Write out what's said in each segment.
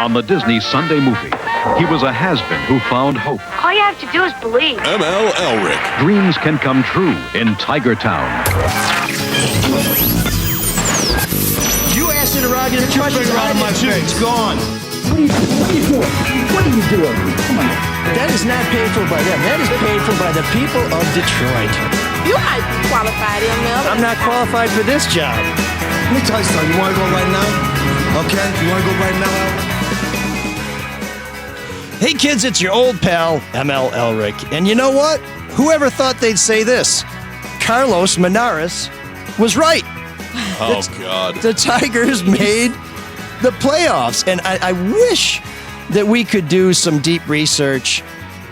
on the Disney Sunday movie. He was a has-been who found hope. All you have to do is believe. ML Elric. Dreams can come true in Tiger Town. You asked interrogative questions out of my face. Gone. What are you doing? Come on. That is not paid for by them. That is paid for by the people of Detroit. You might be qualified, ML. I'm not qualified for this job. Let me tell you something. You want to go right now? Okay? You want to go right now? Hey kids, it's your old pal, ML Elric. And you know what? Whoever thought they'd say this? Carlos Monarrez was right. Oh, God. The Tigers made the playoffs. And I wish that we could do some deep research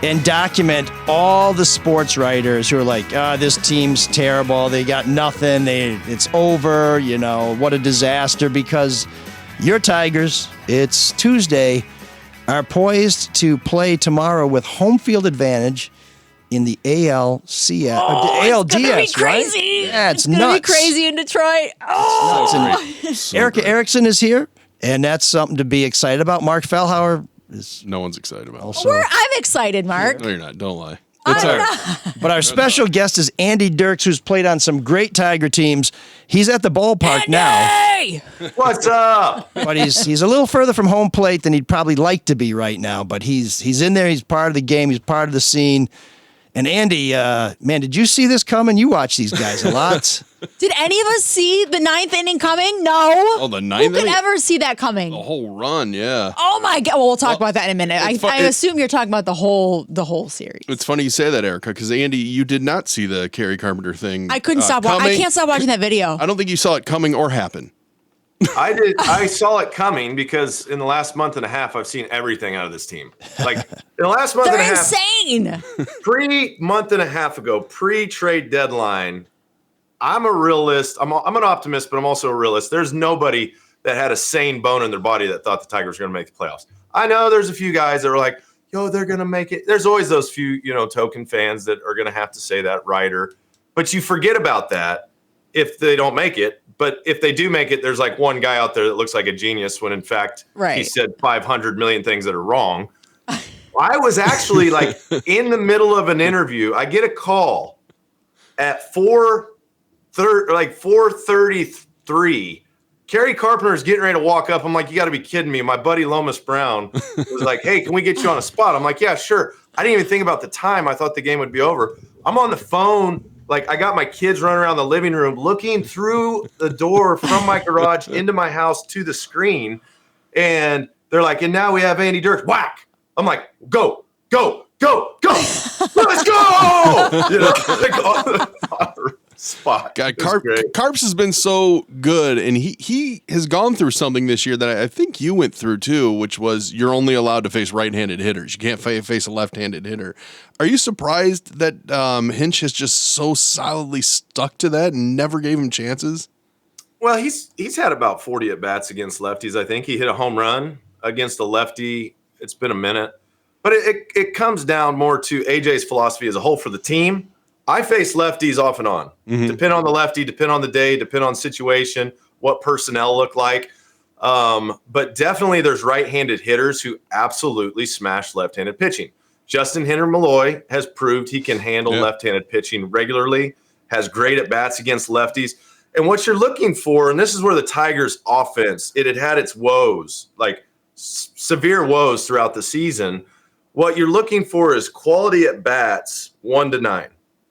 and document all the sports writers who are like, this team's terrible. They got nothing. It's over. You know, what a disaster. Because your Tigers, it's Tuesday, are poised to play tomorrow with home field advantage in the ALCS, ALDS, it's gonna be crazy. Right? Yeah, it's gonna nuts. be crazy in Detroit. Oh, So Erika great. Erickson is here, and that's something to be excited about. Mark Fellhauer is No one's excited about it. also. I'm excited, Mark. No, you're not. Don't lie. I'm It's all not. right. But our special guest is Andy Dirks, who's played on some great Tiger teams. He's at the ballpark now, Hey! What's up? but he's a little further from home plate than he'd probably like to be right now. But he's in there. He's part of the game. He's part of the scene. And Andy, man, did you see this coming? You watch these guys a lot. Did any of us see the ninth inning coming? No. Oh, the ninth Who could inning? ever see that coming? The whole run, yeah. Oh my God! Well, we'll talk about that in a minute. it's I assume you're talking about the whole series. It's funny you say that, Erica, because Andy, you did not see the Kerry Carpenter thing. I couldn't stop. I coming. can't stop watching that video. I don't think you saw it coming or happen. I did. I saw it coming because in the last month and a half, I've seen everything out of this team. Like in the last month and a They're half, insane. month and a half ago, pre-trade deadline, I'm a realist. I'm an optimist, but I'm also a realist. There's nobody that had a sane bone in their body that thought the Tigers were going to make the playoffs. I know there's a few guys that are like, yo, they're going to make it. There's always those few, token fans that are going to have to say that, writer. But you forget about that if they don't make it. But if they do make it, there's like one guy out there that looks like a genius when in fact he Right. said 500 million things that are wrong. I was actually like in the middle of an interview. I get a call at 4:33. Kerry Carpenter's getting ready to walk up. I'm like, you got to be kidding me. My buddy Lomas Brown was like, hey, can we get you on a spot? I'm like, yeah, sure. I didn't even think about the time. I thought the game would be over. I'm on the phone. Like, I got my kids running around the living room looking through the door from my garage into my house to the screen. And they're like, and now we have Andy Dirks. Whack. I'm like, go. Let's go. Like on the spot. God, It was great. Carps has been so good, and he has gone through something this year that I think you went through too, which was you're only allowed to face right-handed hitters. You can't face a left-handed hitter. Are you surprised that Hinch has just so solidly stuck to that and never gave him chances? Well, he's had about 40 at-bats against lefties, I think. He hit a home run against a lefty. It's been a minute. But it comes down more to AJ's philosophy as a whole for the team. I face lefties off and on. Depend on the lefty, depend on the day, depend on situation, what personnel look like. But definitely there's right-handed hitters who absolutely smash left-handed pitching. Justin Henry Malloy has proved he can handle left-handed pitching regularly, has great at-bats against lefties. And what you're looking for, and this is where the Tigers' offense, it had its woes, like severe woes throughout the season. What you're looking for is quality at-bats 1 to 9.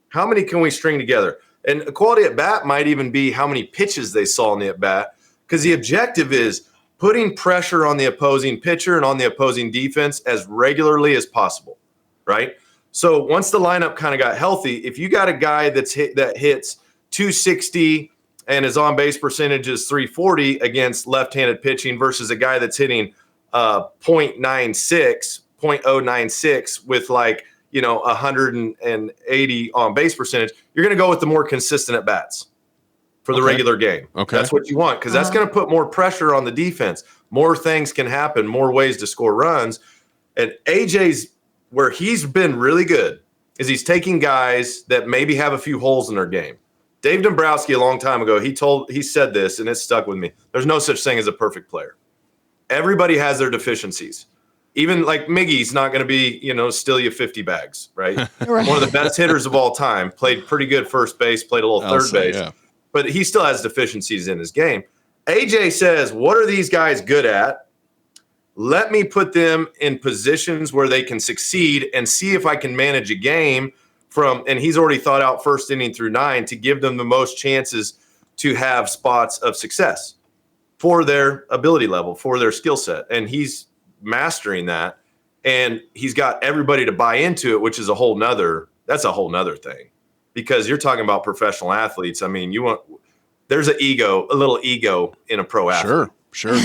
How many can we string together? And a quality at-bat might even be how many pitches they saw in the at-bat, because the objective is putting pressure on the opposing pitcher and on the opposing defense as regularly as possible, right? So once the lineup kind of got healthy, if you got a guy that hits 260 and his on-base percentage is 340 against left-handed pitching versus a guy that's hitting 0.96 with 180 on base percentage, you're going to go with the more consistent at bats for the regular game. Okay. That's what you want, because that's going to put more pressure on the defense. More things can happen, more ways to score runs. And AJ's, where he's been really good, is he's taking guys that maybe have a few holes in their game. Dave Dombrowski, a long time ago, he said this, and it stuck with me. There's no such thing as a perfect player. everybody has their deficiencies. Even like Miggy's not going to be, steal you 50 bags, right? Right. One of the best hitters of all time, played pretty good first base, played a little third base, but he still has deficiencies in his game. AJ says, what are these guys good at? Let me put them in positions where they can succeed and see if I can manage a game and he's already thought out first inning through 9 to give them the most chances to have spots of success for their ability level, for their skill set. And he's mastering that, and he's got everybody to buy into it, which is a whole nother thing, because you're talking about professional athletes. I mean, there's a little ego in a pro athlete. Sure.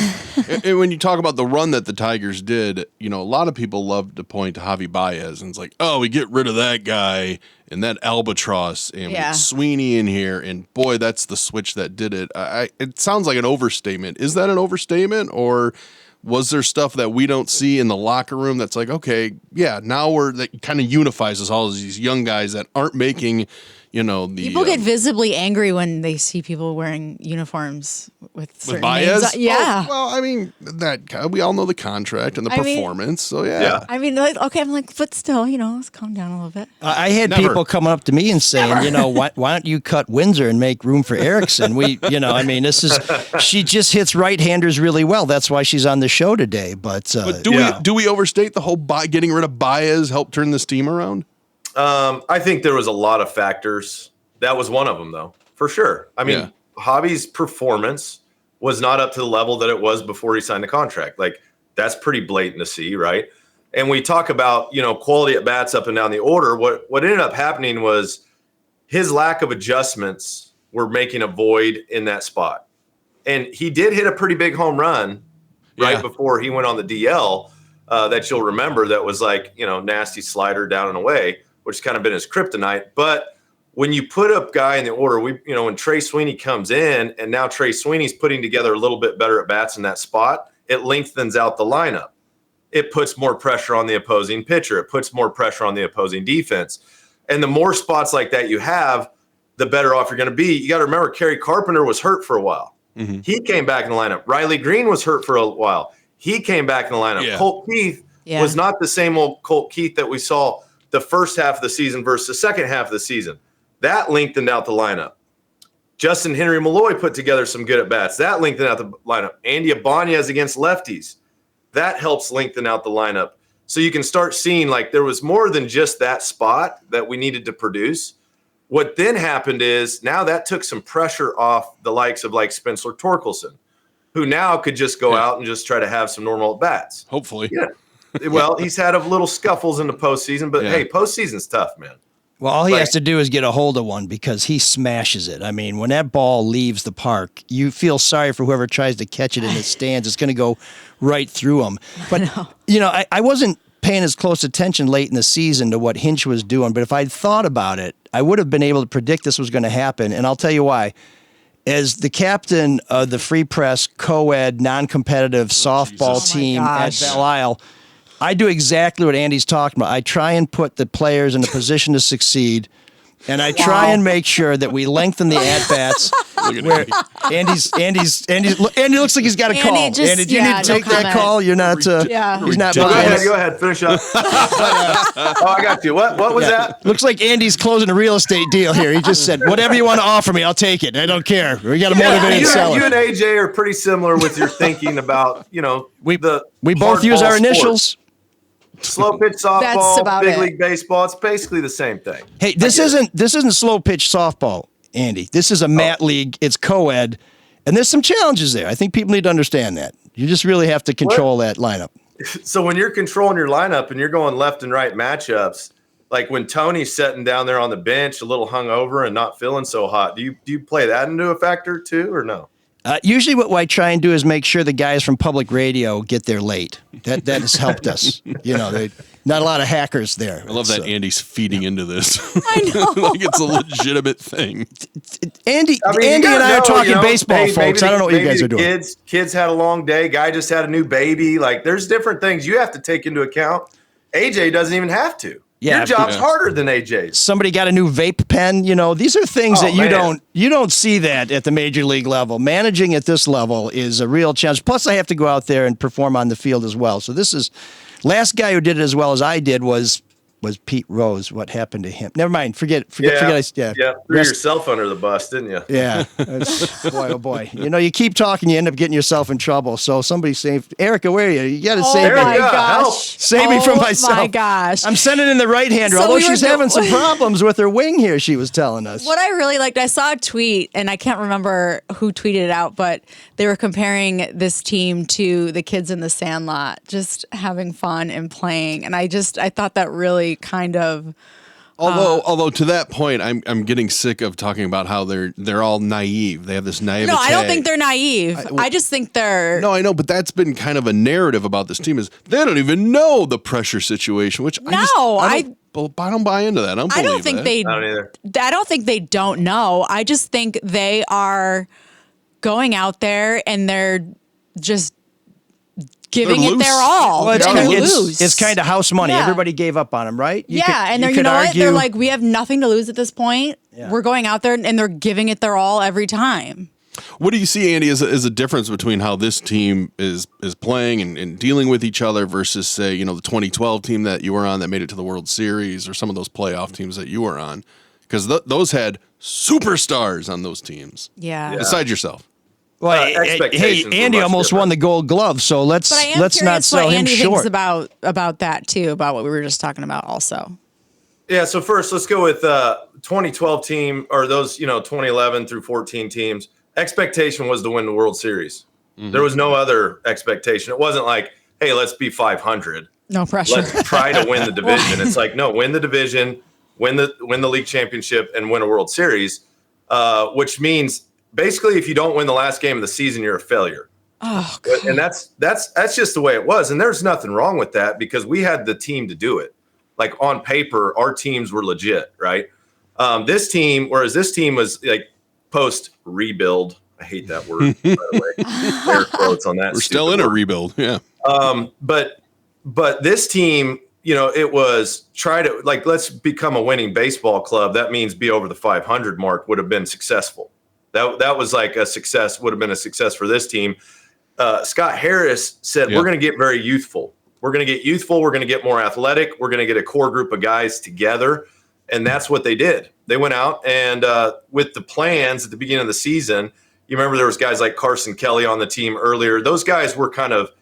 And when you talk about the run that the Tigers did, a lot of people love to point to Javi Baez, and it's like, oh, we get rid of that guy and that albatross, and we get Sweeney in here, and boy, that's the switch that did it. It sounds like an overstatement. Is that an overstatement, or was there stuff that we don't see in the locker room that's like, okay, yeah, now that kind of unifies us, all these young guys that aren't making, people get visibly angry when they see people wearing uniforms with certain Baez? names. Yeah. Oh, well, I mean, we all know the contract and the performance, so yeah. I mean, I'm like, but still, let's calm down a little bit. I had people coming up to me and saying, why don't you cut Windsor and make room for Erickson? She just hits right-handers really well. That's why she's on the show today. But do we overstate the whole getting rid of Baez helped turn this team around? I think there was a lot of factors. That was one of them, though, for sure. I mean, Javi's performance was not up to the level that it was before he signed the contract. Like, that's pretty blatant to see, right? And we talk about, quality at bats up and down the order. What ended up happening was his lack of adjustments were making a void in that spot. And he did hit a pretty big home run right before he went on the DL that you'll remember, that was like, nasty slider down and away, which has kind of been his kryptonite. But when you put a guy in the order, when Trey Sweeney comes in, and now Trey Sweeney's putting together a little bit better at bats in that spot, it lengthens out the lineup. It puts more pressure on the opposing pitcher. It puts more pressure on the opposing defense. And the more spots like that you have, the better off you're going to be. You got to remember, Kerry Carpenter was hurt for a while. Mm-hmm. He came back in the lineup. Riley Green was hurt for a while. He came back in the lineup. Yeah. Colt Keith was not the same old Colt Keith that we saw the first half of the season versus the second half of the season. That lengthened out the lineup. Justin Henry Malloy put together some good at-bats. That lengthened out the lineup. Andy Ibanez against lefties. That helps lengthen out the lineup. So you can start seeing, like, there was more than just that spot that we needed to produce. What then happened is, now that took some pressure off the likes of, like, Spencer Torkelson, who now could just go out and just try to have some normal at-bats. Hopefully. Yeah. Well, he's had a little scuffles in the postseason, but hey, postseason's tough, man. Well, all he has to do is get a hold of one, because he smashes it. I mean, when that ball leaves the park, you feel sorry for whoever tries to catch it in the stands. It's going to go right through him. But, I wasn't paying as close attention late in the season to what Hinch was doing, but if I'd thought about it, I would have been able to predict this was going to happen, and I'll tell you why. As the captain of the Free Press co-ed non-competitive softball team at Belle Isle, I do exactly what Andy's talking about. I try and put the players in a position to succeed, and I try and make sure that we lengthen the at-bats. Where Andy looks like he's got a call. Andy, do you need to take that call? You're not. He's not. Go ahead. Finish up. I got you. What was that? Looks like Andy's closing a real estate deal here. He just said, "Whatever you want to offer me, I'll take it. I don't care. We got a motivated seller." You and AJ are pretty similar with your thinking about, we both use our initials. Slow pitch softball, big league baseball. It's basically the same thing. Hey, this isn't slow pitch softball, Andy. This is a mat league. It's co-ed, and there's some challenges there. I think people need to understand that. You just really have to control that lineup. So when you're controlling your lineup and you're going left and right matchups, like when Tony's sitting down there on the bench, a little hungover and not feeling so hot, do you play that into a factor too, or no? Usually what I try and do is make sure the guys from public radio get there late. That has helped us. Not a lot of hackers there. I love that Andy's feeding into this. I know. Like it's a legitimate thing. Andy and I are talking baseball, folks. I don't know what you guys are doing. Kids had a long day. Guy just had a new baby. Like, there's different things you have to take into account. AJ doesn't even have to. Yeah, Your job's harder than AJ's. somebody got a new vape pen. These are things that you don't see that at the major league level. Managing at this level is a real challenge. Plus, I have to go out there and perform on the field as well. So this is last guy who did it as well as I did was Pete Rose. What happened to him? Never mind. Forget. Threw yourself under the bus, didn't you? Yeah. Boy, oh boy. You keep talking, you end up getting yourself in trouble. So somebody save Erica. Where are you? You got to save me. My Help. gosh. Save me from myself. Oh my gosh. I'm sending in the right-hander, So although we were she's having some problems with her wing here, she was telling us. What I really liked, I saw a tweet, and I can't remember who tweeted it out, but they were comparing this team to the kids in the Sandlot, just having fun and playing. And I thought that really kind of... Although to that point, I'm getting sick of talking about how they're all naive. They have this naivete. No, I don't think they're naive. I just think they're... No, I know, but that's been kind of a narrative about this team is they don't even know the pressure situation, which I don't buy into that. I don't think I don't either. I don't think they don't know. I just think they are going out there and they're just giving it their all. Well, loose. it's kind of house money. Yeah. Everybody gave up on them, right? And you know what? They're like, we have nothing to lose at this point. Yeah. We're going out there and they're giving it their all every time. What do you see, Andy, as a difference between how this team is playing and dealing with each other versus, say, the 2012 team that you were on that made it to the World Series, or some of those playoff teams that you were on? Because those had superstars on those teams. Yeah. Besides yourself. Well, hey, Andy almost won the Gold Glove, so let's not sell him Andy short. Thinks about that too, about what we were just talking about, also. Yeah. So first, let's go with 2012 team, or those 2011 through 14 teams. Expectation was to win the World Series. Mm-hmm. There was no other expectation. It wasn't like, hey, let's be 500. No pressure. Let's try to win the division. It's like, no, win the division, win the league championship, and win a World Series, which means. Basically, if you don't win the last game of the season, you're a failure. Oh, God. And that's just the way it was. And there's nothing wrong with that because we had the team to do it. Like on paper, our teams were legit, right? This team was like post rebuild. I hate that word, by the way. Air quotes on that. We're still in a rebuild, yeah. But this team, it was let's become a winning baseball club. That means be over the 500 mark would have been successful. That was like a success, would have been a success for this team. Scott Harris said, We're going to get very youthful. We're going to get youthful. We're going to get more athletic. We're going to get a core group of guys together. And that's what they did. They went out and with the plans at the beginning of the season, you remember there was guys like Carson Kelly on the team earlier. Those guys were kind of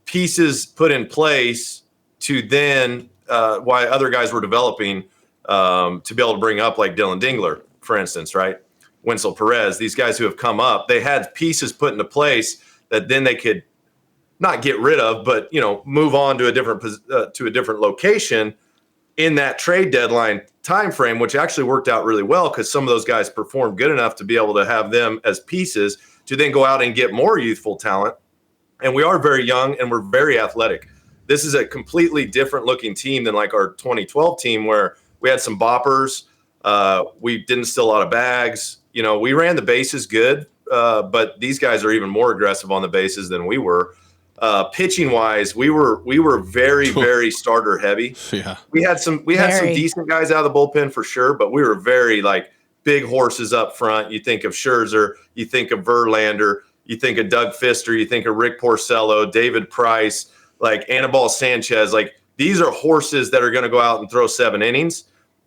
pieces put in place to then why other guys were developing to be able to bring up like Dylan Dingler, for instance, right? Winslow Perez, these guys who have come up, they had pieces put into place that then they could not get rid of, but move on to a different location in that trade deadline time frame, which actually worked out really well because some of those guys performed good enough to be able to have them as pieces to then go out and get more youthful talent. And we are very young and we're very athletic. This is a completely different looking team than like our 2012 team where we had some boppers. We didn't steal a lot of bags. We ran the bases good, but these guys are even more aggressive on the bases than we were. Pitching wise, we were very, very starter heavy. Yeah. We had some decent guys out of the bullpen for sure, but we were very like big horses up front. You think of Scherzer, you think of Verlander, you think of Doug Fister, you think of Rick Porcello, David Price, like Anibal Sanchez. Like these are horses that are going to go out and throw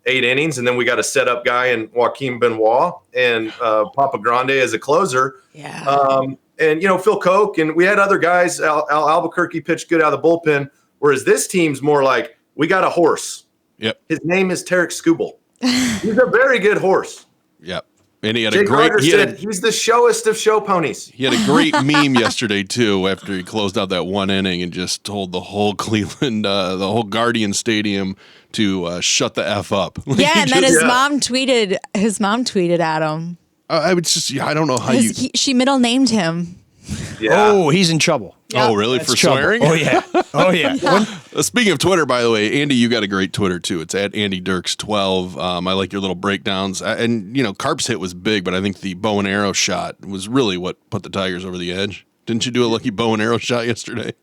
8 innings, and then we got a setup guy in Joaquin Benoit and Papa Grande as a closer. Yeah. And Phil Koch, and we had other guys. Al Albuquerque pitched good out of the bullpen, whereas this team's more like we got a horse. Yep. His name is Tarek Skubal. He's a very good horse. Yep. And he had Jay a great. He's the showest of show ponies. He had a great meme yesterday too. After he closed out that one inning and just told the whole Cleveland, the whole Guardian Stadium to shut the F up. Yeah, and then his mom tweeted. His mom tweeted at him. I would just. I don't know how she middle named him. Yeah. Oh, he's in trouble. Oh, really? That's for trouble. swearing? Oh, yeah. Oh, yeah. Speaking of Twitter, by the way, Andy, you got a great Twitter, too. It's at Andy Dirks 12. I like your little breakdowns. And, Carp's hit was big, but I think the bow and arrow shot was really what put the Tigers over the edge. Didn't you do a lucky bow and arrow shot yesterday?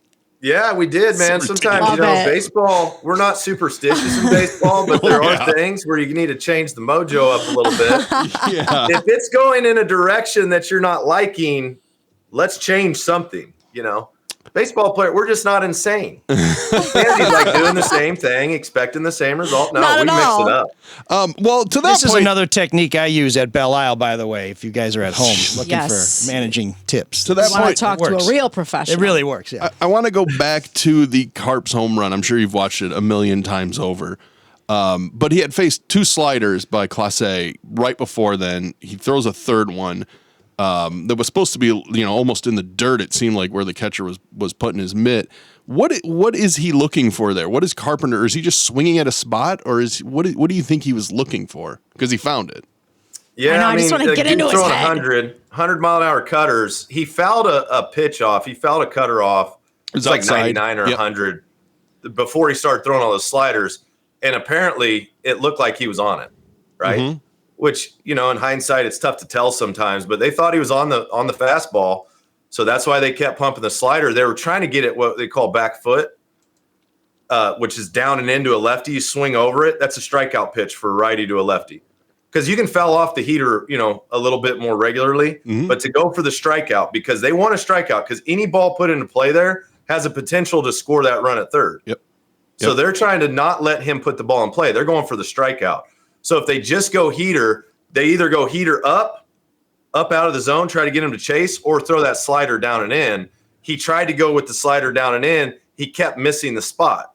Yeah, we did, man. Sometimes, Love it. baseball, we're not superstitious in baseball, but there are things where you need to change the mojo up a little bit. Yeah. If it's going in a direction that you're not liking, let's change something, Baseball player, we're just not insane. Andy's like doing the same thing, expecting the same result. No, Not we at mix all. it up. Well, to that This is point, another technique I use at Belle Isle, by the way, if you guys are at home looking Yes. for managing tips. To that I want point, to talk it to works. a real professional. It really works, yeah. I want to go back to the Carps home run. I'm sure you've watched it a million times over. But he had faced 2 sliders by Clase right before then. He throws a third one that was supposed to be, almost in the dirt. It seemed like where the catcher was putting his mitt. What is he looking for there? What is Carpenter? Is he just swinging at a spot, or what do you think he was looking for? Because he found it. Yeah, I just want to get into his throwing head. 100 mile an hour cutters. He fouled a pitch off. He fouled a cutter off. It's like outside. 99 or Yep. 100 before he started throwing all those sliders. And apparently it looked like he was on it, right? Mm-hmm. Which, in hindsight, it's tough to tell sometimes, but they thought he was on the fastball. So that's why they kept pumping the slider. They were trying to get it what they call back foot, which is down and into a lefty. You swing over it. That's a strikeout pitch for a righty to a lefty. Because you can foul off the heater, a little bit more regularly, but to go for the strikeout, because they want a strikeout, because any ball put into play there has a potential to score that run at third. Yep. So they're trying to not let him put the ball in play. They're going for the strikeout. So if they just go heater, they either go heater up out of the zone, try to get him to chase, or throw that slider down and in. He tried to go with the slider down and in. He kept missing the spot.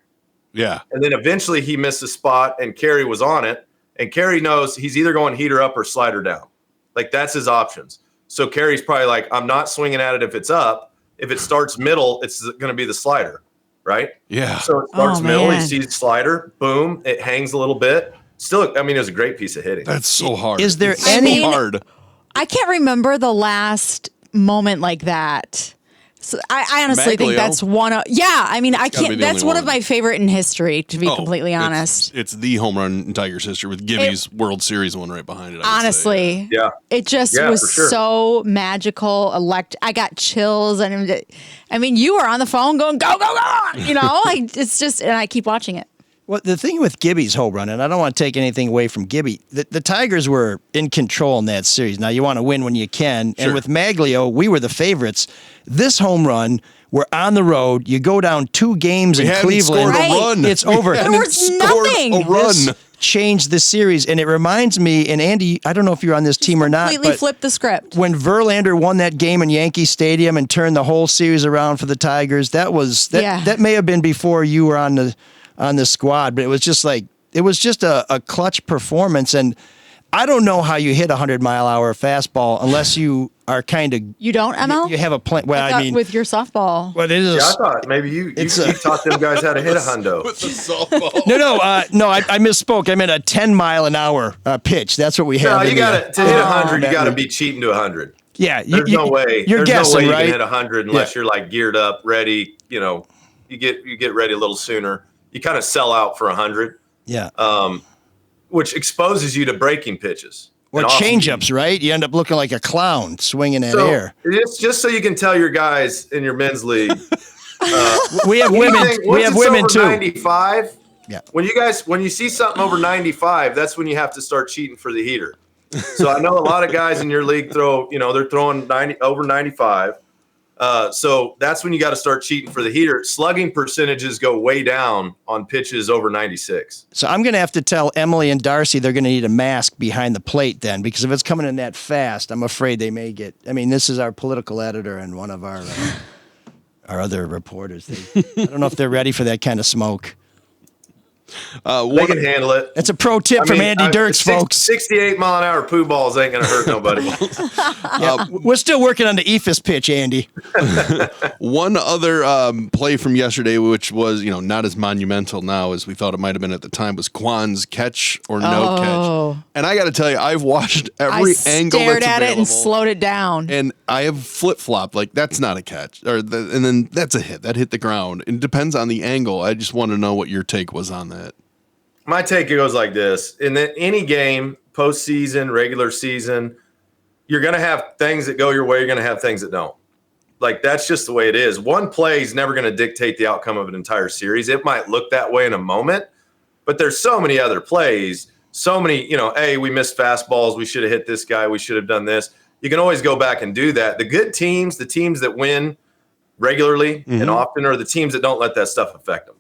Yeah. And then eventually he missed the spot, and Kerry was on it. And Kerry knows he's either going heater up or slider down. Like, that's his options. So Kerry's probably like, I'm not swinging at it if it's up. If it starts middle, it's going to be the slider, right? Yeah. So it starts middle. He man. sees the slider. Boom. It hangs a little bit. Still, it was a great piece of hitting. That's so hard. Is there It's any- so hard? I can't remember the last moment like that. So I honestly think Maglio? that's one of, I gotta mean, I be can't, the that's only one of one. my favorite in history, to be completely honest. It's the home run in Tigers history with Gibby's World Series one right behind it. I would say, Honestly. Yeah. It just Yeah, was for sure. so magical. I got chills. And I mean, you were on the phone going, go, go, go. It's just, and I keep watching it. Well, the thing with Gibby's home run, and I don't want to take anything away from Gibby, the Tigers were in control in that series. Now, you want to win when you can. Sure. And with Maglio, we were the favorites. This home run, we're on the road. You go down 2 games in hadn't Cleveland. scored a Right. run. It's over. We There hadn't was scored nothing. a run. This changed the series. And it reminds me, and Andy, I don't know if you're on this team or not, Completely but flipped the script. when Verlander won that game in Yankee Stadium and turned the whole series around for the Tigers, that may have been before you were on the squad, but it was just a clutch performance. And I don't know how you hit 100-mile-an-hour fastball unless you are kind of You don't, ML? you have a plan. Well, I thought with your softball. but it is. Yeah, I thought maybe you taught them guys how to hit a hundo. With the softball. No, I misspoke. I meant a 10-mile-an-hour pitch. That's what we No, have. you in got to the- hit 100. You that got to would- be cheating to 100. Yeah, There's no way. You're There's guessing, no way you right? can hit 100 unless you're like geared up, ready. You get ready a little sooner. You kind of sell out for 100, Yeah. which exposes you to breaking pitches. Or And often- change-ups, right? You end up looking like a clown swinging that So air. it's just so you can tell your guys in your men's league. We have women. Anything- We once have it's women over too. 95. Yeah. When you see something over 95, that's when you have to start cheating for the heater. So I know a lot of guys in your league they're throwing 90 over 95. So that's when you got to start cheating for the heater. Slugging percentages go way down on pitches over 96. So I'm going to have to tell Emily and Darcy they're going to need a mask behind the plate then, because if it's coming in that fast, I'm afraid they may get. I mean, this is our political editor and one of our other reporters. I don't know if they're ready for that kind of smoke. They can handle it. That's a pro tip from Andy Dirks, folks. 68 mile an hour poo balls ain't going to hurt nobody. We're still working on the ephus pitch, Andy. One other play from yesterday, which was not as monumental now as we thought it might have been at the time, was Kwan's catch or no catch. And I got to tell you, I've watched every angle I stared that's at it available, and slowed it down. and I have flip flopped like that's not a catch, and then that's a hit that hit the ground. It depends on the angle. I just want to know what your take was on that. My take goes like this. In any game, postseason, regular season, you're going to have things that go your way. You're going to have things that don't. Like, that's just the way it is. One play is never going to dictate the outcome of an entire series. It might look that way in a moment, but there's so many other plays, so many, hey, we missed fastballs. We should have hit this guy. We should have done this. You can always go back and do that. The good teams, the teams that win regularly and often, are the teams that don't let that stuff affect them.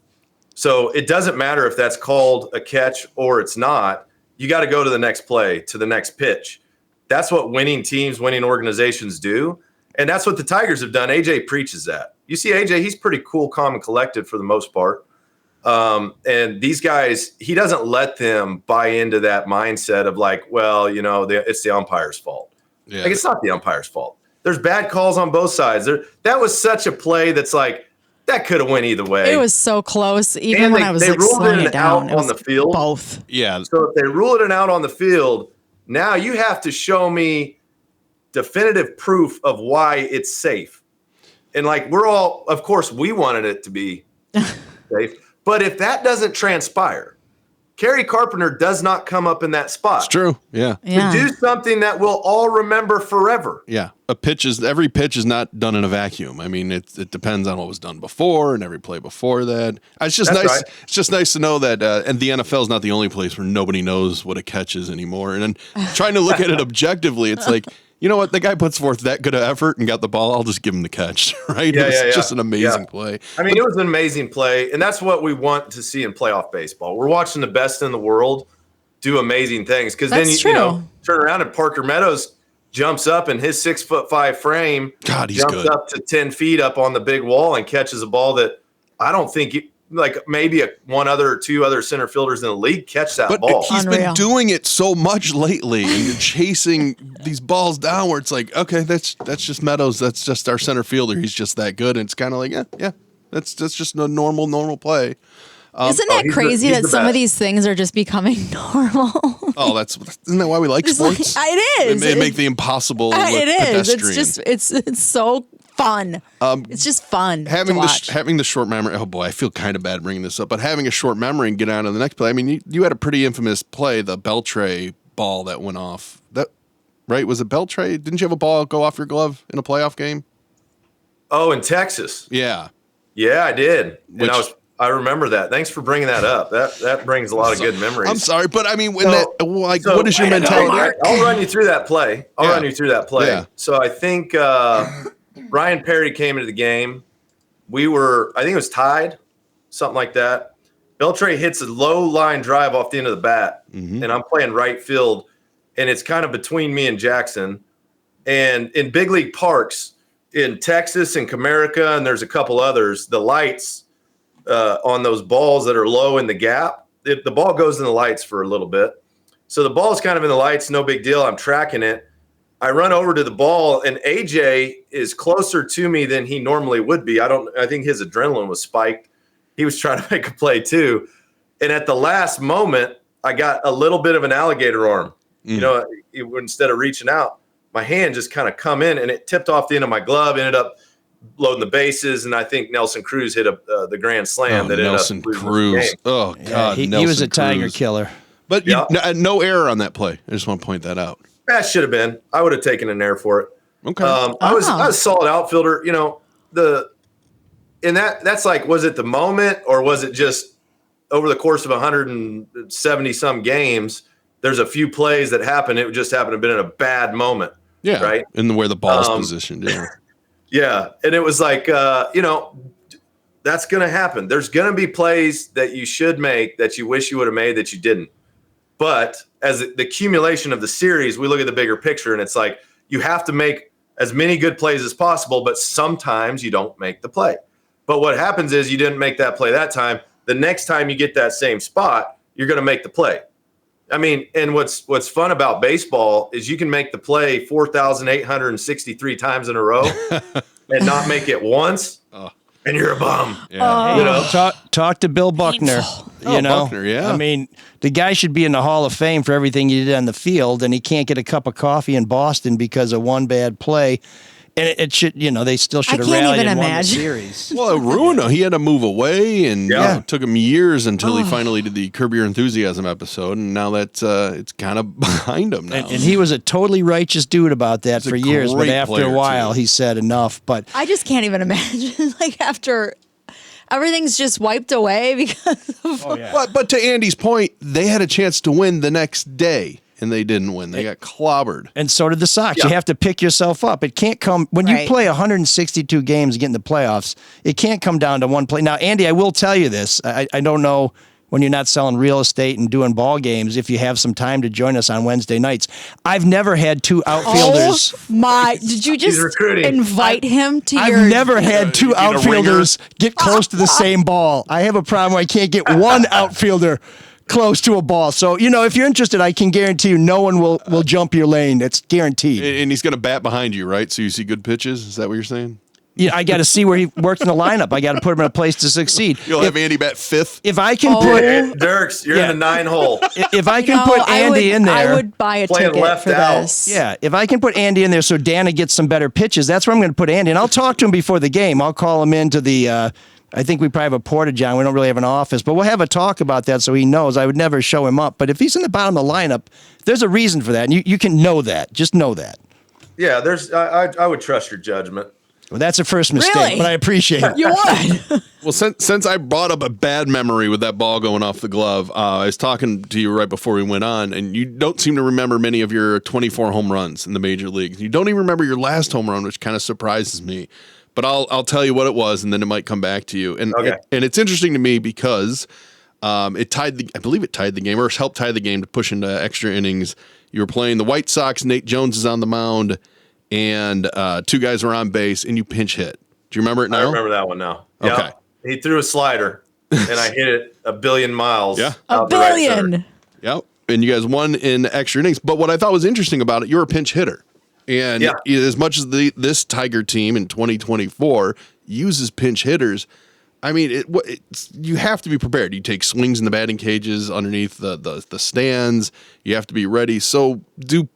So it doesn't matter if that's called a catch or it's not. You got to go to the next play, to the next pitch. That's what winning teams, winning organizations do. And that's what the Tigers have done. AJ preaches that. You see AJ, he's pretty cool, calm, and collected for the most part. And these guys, he doesn't let them buy into that mindset of like, well, it's the umpire's fault. Yeah. Like, it's not the umpire's fault. There's bad calls on both sides. That was such a play that's like, that could have went either way. It was so close, even And when I was they ruled slowing it it down. out on the field. Both. Yeah. So if they rule it out on the field, now you have to show me definitive proof of why it's safe. And like, we're all, of course, we wanted it to be safe. But if that doesn't transpire, Kerry Carpenter does not come up in that spot. It's true. Yeah. To do something that we'll all remember forever. Yeah. Every pitch is not done in a vacuum. I mean, it depends on what was done before and every play before that. It's just That's nice. right. It's just nice to know that, and the NFL is not the only place where nobody knows what a catch is anymore. And then trying to look at it objectively, it's like, you know what? The guy puts forth that good of effort and got the ball. I'll just give him the catch, right? Yeah, It's just an amazing play. I mean, it was an amazing play, and that's what we want to see in playoff baseball. We're watching the best in the world do amazing things, because then you turn around and Parker Meadows jumps up in his 6'5" frame, God, he's jumps good. up to 10 feet up on the big wall and catches a ball that I don't think maybe one other or two other center fielders in the league catch that ball. He's been doing it so much lately, and you're chasing these balls down where it's like, okay, that's just Meadows. That's just our center fielder. He's just that good. And it's kind of like, yeah, that's just a normal play. Isn't that crazy that some of these things are just becoming normal? Isn't that why we like sports? It is. They make the impossible. It is. Pedestrian. It's so fun. It's just fun having to watch. having the short memory. Oh boy, I feel kind of bad bringing this up, but having a short memory and get on to the next play. I mean, you had a pretty infamous play, the Beltre ball that went off. That right? Was it Beltre? Didn't you have a ball go off your glove in a playoff game? Oh, in Texas. Yeah. Yeah, I did. I remember that. Thanks for bringing that up. That brings a lot of good memories. I'm sorry, but I mean, what is your mentality? I'll run you through that play. Yeah. So I think Ryan Perry came into the game. I think it was tied, something like that. Beltre hits a low line drive off the end of the bat, and I'm playing right field, and it's kind of between me and Jackson. And in big league parks in Texas and Comerica, and there's a couple others, the lights on those balls that are low in the gap, the ball goes in the lights for a little bit. So the ball's kind of in the lights, no big deal. I'm tracking it. I run over to the ball, and AJ is closer to me than he normally would be. I think his adrenaline was spiked. He was trying to make a play too. And at the last moment, I got a little bit of an alligator arm. Instead of reaching out, my hand just kind of come in, and it tipped off the end of my glove, ended up loading the bases, and I think Nelson Cruz hit the grand slam that ended Nelson up losing Cruz. the game. Oh God, he was a Tiger killer. But no error on that play. I just want to point that out. That should have been. I would have taken an air for it. Okay. I was a solid outfielder. That's like, was it the moment, or was it just over the course of 170 some games? There's a few plays that happened. It just happened to have been in a bad moment. Yeah. Right. And where the ball's positioned. Yeah. Yeah. And it was like, that's going to happen. There's going to be plays that you should make that you wish you would have made that you didn't. But as the accumulation of the series, we look at the bigger picture, and it's like, you have to make as many good plays as possible, but sometimes you don't make the play. But what happens is you didn't make that play that time. The next time you get that same spot, you're going to make the play. I mean, and what's fun about baseball is you can make the play 4,863 times in a row and not make it once, and you're a bum. Yeah. Talk to Bill Buckner. Buckner, yeah. I mean, the guy should be in the Hall of Fame for everything he did on the field, and he can't get a cup of coffee in Boston because of one bad play. And it should, they still should have can't rallied even and won the imagine. series. Well, it ruined him. He had to move away, and Yeah. it took him years until he finally did the Curb Your Enthusiasm episode, and now that's it's kind of behind him now. And he was a totally righteous dude about that He's a for years, but great after player, a while, too. he said enough. But I just can't even imagine, after everything's just wiped away because of. But to Andy's point, they had a chance to win the next day, and they didn't win. They got clobbered. And so did the Sox. Yeah. You have to pick yourself up. It can't come when you Right. play 162 games to get in the playoffs. It can't come down to one play. Now, Andy, I will tell you this. I don't know when you're not selling real estate and doing ball games if you have some time to join us on Wednesday nights. I've never had two outfielders. Oh my! Did you just recruiting. invite him to your? I've never had two you need a outfielders get close to the same ball. I have a problem where I can't get one outfielder close to a ball. So, if you're interested, I can guarantee you no one will jump your lane. That's guaranteed. And he's going to bat behind you, right? So you see good pitches? Is that what you're saying? Yeah, I got to see where he works in the lineup. I got to put him in a place to succeed. You'll have Andy bat fifth. If I can Oh. put Dirks, you're Yeah. in the 9-hole. if I can No, put I Andy would, in there. I would buy a Playing ticket left for out. this. Yeah, if I can put Andy in there so Dana gets some better pitches, that's where I'm going to put Andy. And I'll talk to him before the game. I'll call him into the I think we probably have a porta-john. We don't really have an office, but we'll have a talk about that so he knows. I would never show him up. But if he's in the bottom of the lineup, there's a reason for that. And you can know that. Just know that. Yeah, I would trust your judgment. Well, that's a first mistake, Really? but I appreciate it. You would. Well, since I brought up a bad memory with that ball going off the glove, I was talking to you right before we went on, and you don't seem to remember many of your 24 home runs in the major leagues. You don't even remember your last home run, which kind of surprises me. But I'll tell you what it was, and then it might come back to you. And Okay. and it's interesting to me because I believe it tied the game, or helped tie the game to push into extra innings. You were playing the White Sox. Nate Jones is on the mound, and two guys were on base, and you pinch hit. Do you remember it now? I remember that one now. Yeah. Okay. He threw a slider, and I hit it a billion miles. Yeah. A out the right center. billion. Yep. And you guys won in extra innings. But what I thought was interesting about it, you're a pinch hitter. And Yeah. as much as this Tiger team in 2024 uses pinch hitters, I mean, you have to be prepared. You take swings in the batting cages underneath the stands. You have to be ready. So the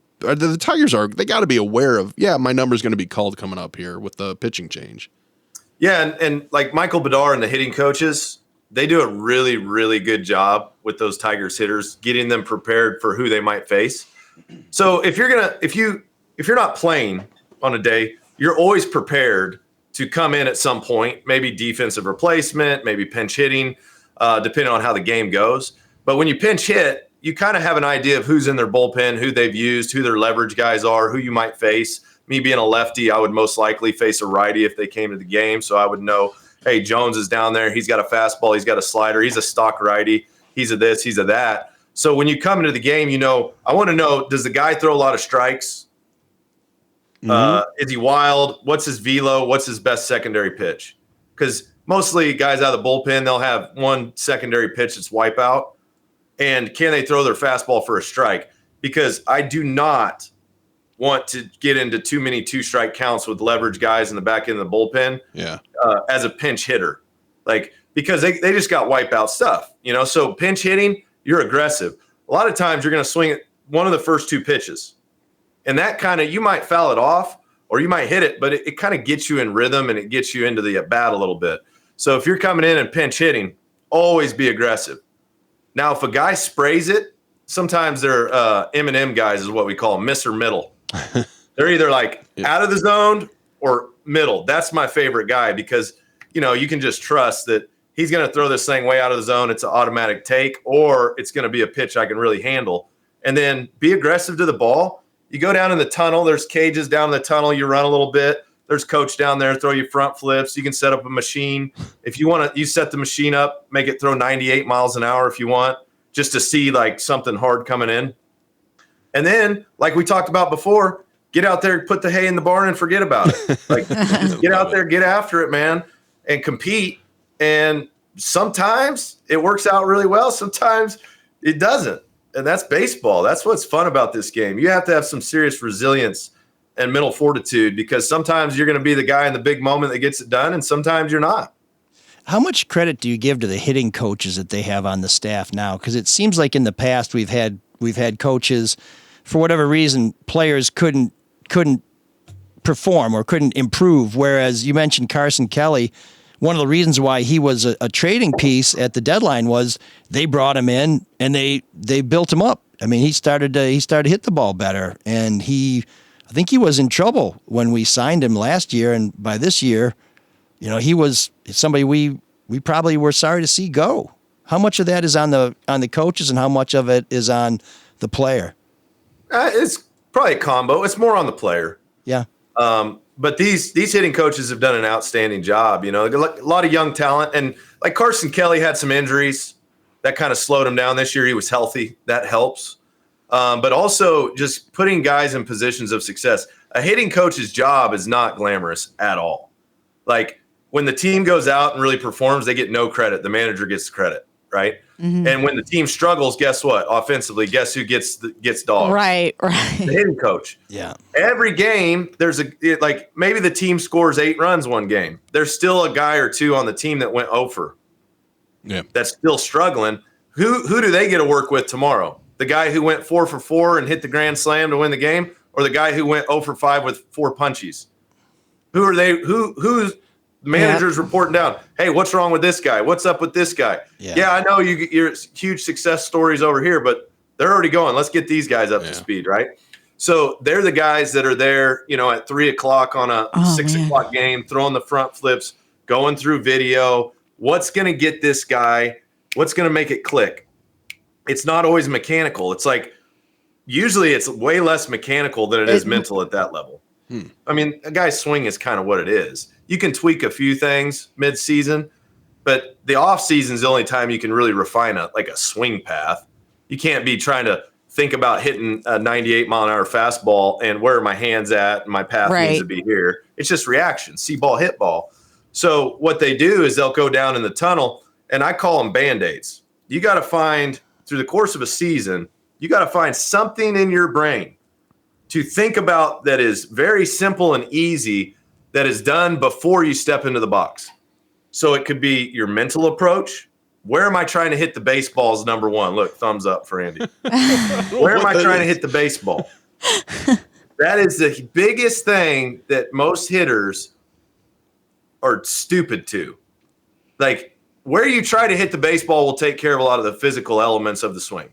Tigers they got to be aware of, my number's going to be called coming up here with the pitching change. Yeah, and like Michael Bedard and the hitting coaches, they do a really, really good job with those Tigers hitters, getting them prepared for who they might face. So if you're not playing on a day, you're always prepared to come in at some point, maybe defensive replacement, maybe pinch hitting, depending on how the game goes. But when you pinch hit, you kind of have an idea of who's in their bullpen, who they've used, who their leverage guys are, who you might face. Me being a lefty, I would most likely face a righty if they came to the game. So I would know, hey, Jones is down there. He's got a fastball. He's got a slider. He's a stock righty. He's a this. He's a that. So when you come into the game, I want to know, does the guy throw a lot of strikes? Is he wild? What's his velo? What's his best secondary pitch? Because mostly guys out of the bullpen, they'll have one secondary pitch that's wipeout. And can they throw their fastball for a strike? Because I do not want to get into too many two-strike counts with leverage guys in the back end of the bullpen as a pinch hitter. Because they just got wipeout stuff. So pinch hitting, you're aggressive. A lot of times you're going to swing at one of the first two pitches. And that you might foul it off or you might hit it, but it kind of gets you in rhythm and it gets you into the at bat a little bit. So if you're coming in and pinch hitting, always be aggressive. Now, if a guy sprays it, sometimes they're M&M guys is what we call them, miss or middle. They're either out of the zone or middle. That's my favorite guy because, you can just trust that he's going to throw this thing way out of the zone. It's an automatic take, or it's going to be a pitch I can really handle. And then be aggressive to the ball. You go down in the tunnel. There's cages down in the tunnel. You run a little bit. There's coach down there. Throw you front flips. You can set up a machine. If you want to, you set the machine up, make it throw 98 miles an hour if you want, just to see something hard coming in. And then, like we talked about before, get out there, put the hay in the barn and forget about it. Just get out there, get after it, man, and compete. And sometimes it works out really well. Sometimes it doesn't. And that's baseball. That's what's fun about this game. You have to have some serious resilience and mental fortitude because sometimes you're going to be the guy in the big moment that gets it done, and sometimes you're not. How much credit do you give to the hitting coaches that they have on the staff now? Because it seems like in the past we've had coaches, for whatever reason, players couldn't perform or couldn't improve. Whereas you mentioned Carson Kelly, one of the reasons why he was a trading piece at the deadline was they brought him in and they built him up. I mean, he started to hit the ball better, and I think he was in trouble when we signed him last year, and by this year, he was somebody we probably were sorry to see go. How much of that is on the coaches, and how much of it is on the player? It's probably a combo. It's more on the player. Yeah. But these hitting coaches have done an outstanding job. A lot of young talent, and like Carson Kelly had some injuries that kind of slowed him down. This year he was healthy. That helps. But also just putting guys in positions of success. A hitting coach's job is not glamorous at all. Like when the team goes out and really performs, they get no credit. The manager gets the credit, right? Mm-hmm. And when the team struggles, guess what? Offensively, guess who gets dogs? Right. The hitting coach. Yeah. Every game, maybe the team scores 8 runs one game. There's still a guy or two on the team that went over. Yeah. That's still struggling. Who do they get to work with tomorrow? The guy who went 4 for 4 and hit the grand slam to win the game, or the guy who went 0 for 5 with 4 punchies? Who are they? Who's the manager's reporting down? Hey, what's wrong with this guy? What's up with this guy? Yeah, I know you're huge success stories over here, but they're already going. Let's get these guys up to speed, right? So they're the guys that are there, at 3 o'clock on a 6 o'clock game, throwing the front flips, going through video. What's going to get this guy? What's going to make it click? It's not always mechanical. It's like usually it's way less mechanical than it is mental at that level. I mean, a guy's swing is kind of what it is. You can tweak a few things mid-season, but the off-season is the only time you can really refine a swing path. You can't be trying to think about hitting a 98-mile-an-hour fastball and where are my hands at and my path needs to be here. It's just reaction, see ball, hit ball. So what they do is they'll go down in the tunnel, and I call them Band-Aids. You got to find, through the course of a season, you got to find something in your brain to think about that is very simple and easy that is done before you step into the box. So it could be your mental approach. Where am I trying to hit the baseball is number one. Look, thumbs up for Andy. Where am I trying to hit the baseball? That is the biggest thing that most hitters are stupid to. Like, where you try to hit the baseball will take care of a lot of the physical elements of the swing.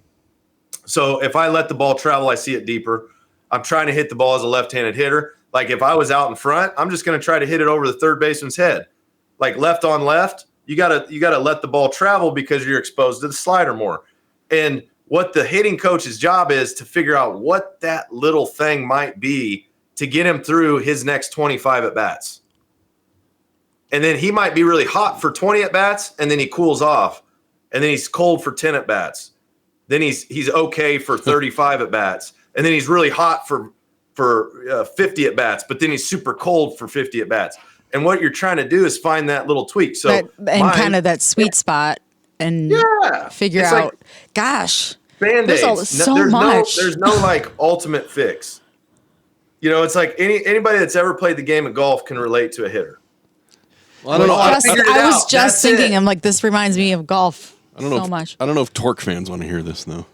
So if I let the ball travel, I see it deeper. I'm trying to hit the ball as a left-handed hitter. Like if I was out in front, I'm just going to try to hit it over the third baseman's head. Like left on left, you gotta let the ball travel because you're exposed to the slider more. And what the hitting coach's job is to figure out what that little thing might be to get him through his next 25 at-bats. And then he might be really hot for 20 at-bats, and then he cools off. And then he's cold for 10 at-bats. Then he's okay for 35 at-bats. And then he's really hot for 50 at-bats, but then he's super cold for 50 at-bats. And what you're trying to do is find that little tweak. So kind of that sweet spot and figure out, like, gosh, Band-Aids. There's much. There's no like ultimate fix. It's like anybody that's ever played the game of golf can relate to a hitter. Well, I don't know. I was just thinking, I'm like, this reminds me of golf much. I don't know if Torque fans want to hear this though.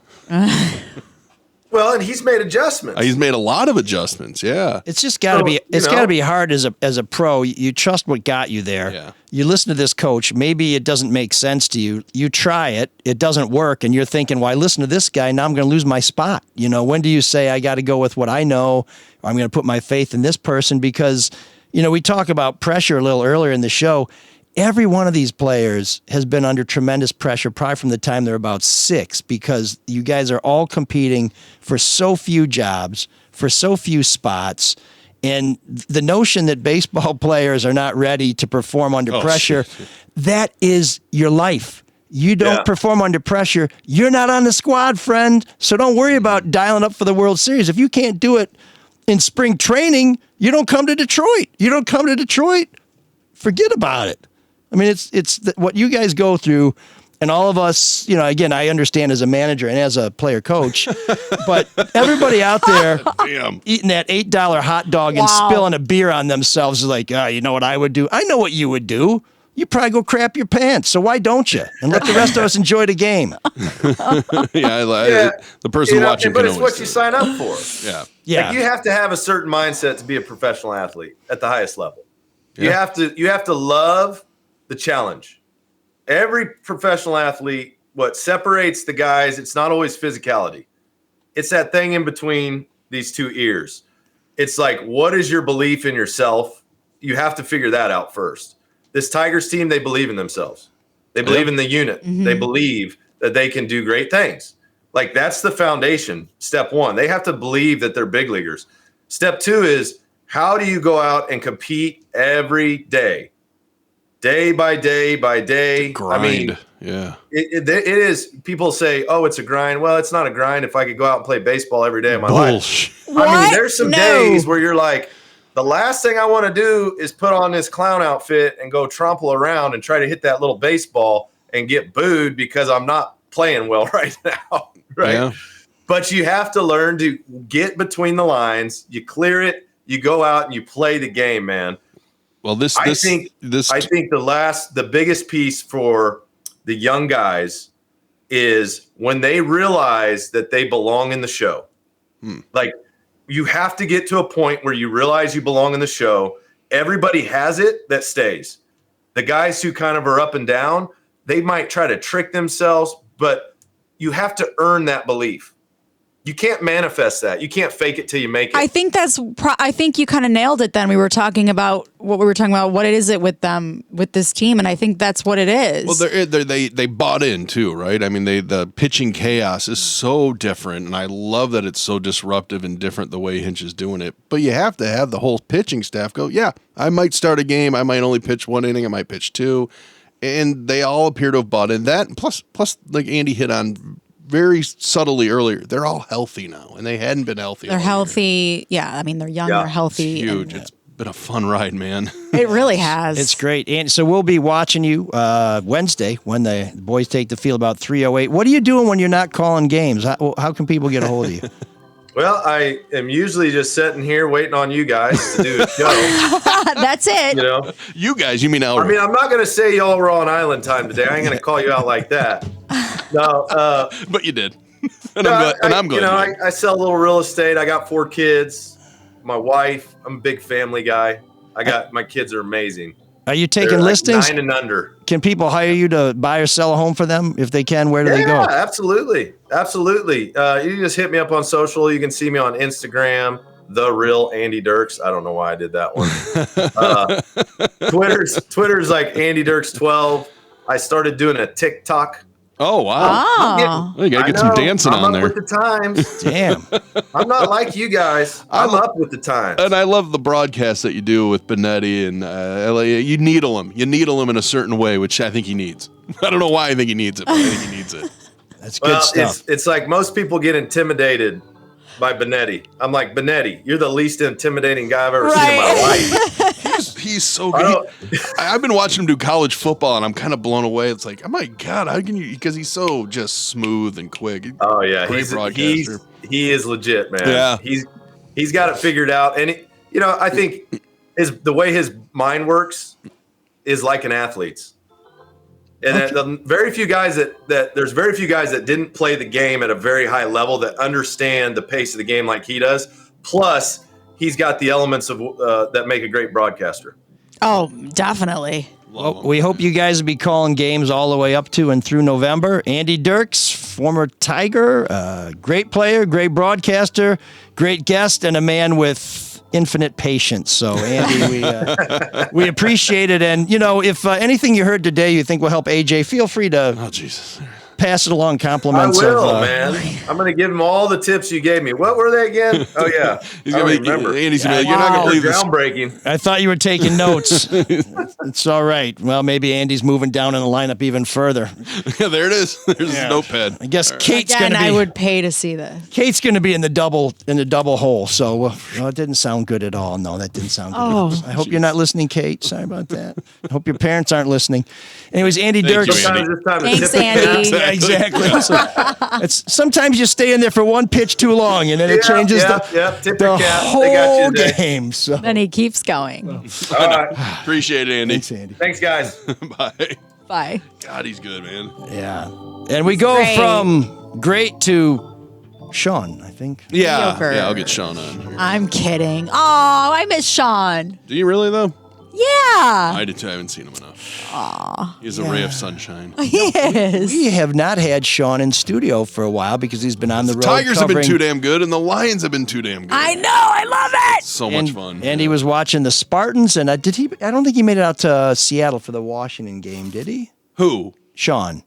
Well, and he's made adjustments. He's made a lot of adjustments. Yeah, it's just got to be. It's got to be hard as a pro. You trust what got you there. Yeah. You listen to this coach. Maybe it doesn't make sense to you. You try it. It doesn't work, and you're thinking, "Well, I listen to this guy. Now I'm going to lose my spot." When do you say I got to go with what I know? Or I'm going to put my faith in this person because, we talk about pressure a little earlier in the show. Every one of these players has been under tremendous pressure probably from the time they're about 6 because you guys are all competing for so few jobs, for so few spots. And the notion that baseball players are not ready to perform under pressure, that is your life. You don't perform under pressure. You're not on the squad, friend. So don't worry about dialing up for the World Series. If you can't do it in spring training, you don't come to Detroit. Forget about it. I mean, it's what you guys go through, and all of us, again, I understand as a manager and as a player coach, but everybody out there eating that $8 hot dog and spilling a beer on themselves is like, you know what I would do? I know what you would do. you probably go crap your pants. So why don't you? And let the rest of us enjoy the game. The person watching but can it's always what you see. sign up for. Yeah. Like, you have to have a certain mindset to be a professional athlete at the highest level. You have to love the challenge. Every professional athlete, what separates the guys, it's not always physicality. It's that thing in between these two ears. It's like, what is your belief in yourself? You have to figure that out first. This Tigers team, they believe in themselves. They believe in the unit. Mm-hmm. They believe that they can do great things. Like, that's the foundation. Step one, they have to believe that they're big leaguers. Step two is, how do you go out and compete every day? Day by day by day. Grind. I mean, it is. People say, "Oh, it's a grind." Well, it's not a grind. If I could go out and play baseball every day of my life, I mean, there's some days where you're like, the last thing I want to do is put on this clown outfit and go tromple around and try to hit that little baseball and get booed because I'm not playing well right now, right? Yeah. But you have to learn to get between the lines. You clear it. You go out and you play the game, man. Well, I think the biggest piece for the young guys is when they realize that they belong in the show. Like, you have to get to a point where you realize you belong in the show. Everybody has it that stays. The guys who kind of are up and down, they might try to trick themselves, but you have to earn that belief. You can't manifest that. You can't fake it till you make it. I think I think you kind of nailed it then. We were talking about what it is it with them, with this team, and I think that's what it is. Well, they bought in too, right? I mean, the pitching chaos is so different, and I love that it's so disruptive and different the way Hinch is doing it. But you have to have the whole pitching staff go, yeah, I might start a game. I might only pitch one inning. I might pitch two. And they all appear to have bought in that. Plus, like Andy hit on very subtly earlier, they're all healthy now, and they hadn't been healthy. They're healthy. Yeah, I mean, they're young, they're healthy. It's huge. It's been a fun ride, man. It really has. It's great. And so we'll be watching you Wednesday when the boys take the field about 3:08. What are you doing when you're not calling games? How can people get a hold of you? Well, I am usually just sitting here waiting on you guys to do a show. That's it. You know, You guys, you mean Elric? I mean, I'm not going to say y'all were on island time today. I ain't going to call you out like that. No, but you did. I'm glad. You know, I sell a little real estate. I got 4 kids. My wife. I'm a big family guy. My kids are amazing. Are you taking They're listings? Like 9 and under. Can people hire you to buy or sell a home for them? If they can, where do they go? Yeah, absolutely. Absolutely. You can just hit me up on social. You can see me on Instagram, The Real Andy Dirks. I don't know why I did that one. Twitter's like Andy Dirks 12. I started doing a TikTok. Oh, wow. You got to get some dancing on there. I'm up with the times. Damn. I'm not like you guys. I'm up with the times. And I love the broadcast that you do with Benetti and you needle him. You needle him in a certain way, which I think he needs. I don't know why I think he needs it, but I think he needs it. That's good stuff. It's like most people get intimidated by Benetti. I'm like, Benetti, you're the least intimidating guy I've ever seen in my life. He's so good. I've been watching him do college football, and I'm kind of blown away. It's like, oh my God, how can you? Because he's so just smooth and quick. Oh yeah, Great broadcaster. He is legit, man. Yeah, he's got it figured out, and I think the way his mind works is like an athlete's. And there's very few guys that didn't play the game at a very high level that understand the pace of the game like he does. Plus, he's got the elements of that make a great broadcaster. Oh, definitely. Well, we hope you guys will be calling games all the way up to and through November. Andy Dirks, former Tiger, great player, great broadcaster, great guest, and a man with infinite patience. So, Andy, we appreciate it. And, if anything you heard today you think will help AJ, feel free to pass it along. Compliments. I will, man. I'm going to give him all the tips you gave me. What were they again? Oh, yeah. He's going to remember. Andy's going to be like, you're not going to believe this. Groundbreaking. I thought you were taking notes. It's all right. Well, maybe Andy's moving down in the lineup even further. Yeah, there it is. There's his notepad. I guess Kate's going to be. I would pay to see this. Kate's going to be in the double hole. So it didn't sound good at all. No, that didn't sound good. Oh, I hope you're not listening, Kate. Sorry about that. I hope your parents aren't listening. Anyways, Andy Dirks. You, Andy. Thanks, Andy. Yeah, exactly. So it's sometimes you stay in there for one pitch too long, and then it changes Tip the your cap. They got you whole today. game. So. Then he keeps going. All right. Appreciate it, Andy. Thanks, Andy. Thanks, guys. Bye. Bye. God, he's good, man. Yeah, and we go Great. from great to Shawn, I think. Yeah, Mediocre. yeah. I'll get Shawn on here. I'm kidding. Oh, I miss Shawn. Do you really though? Yeah. I haven't seen him enough. He's a ray of sunshine. He is. We have not had Shawn in studio for a while because he's been on the road. Tigers have been covering- too damn good, and the Lions have been too damn good. I know. I love it. So much fun. And he was watching the Spartans, and I don't think he made it out to Seattle for the Washington game, did he? Who? Shawn.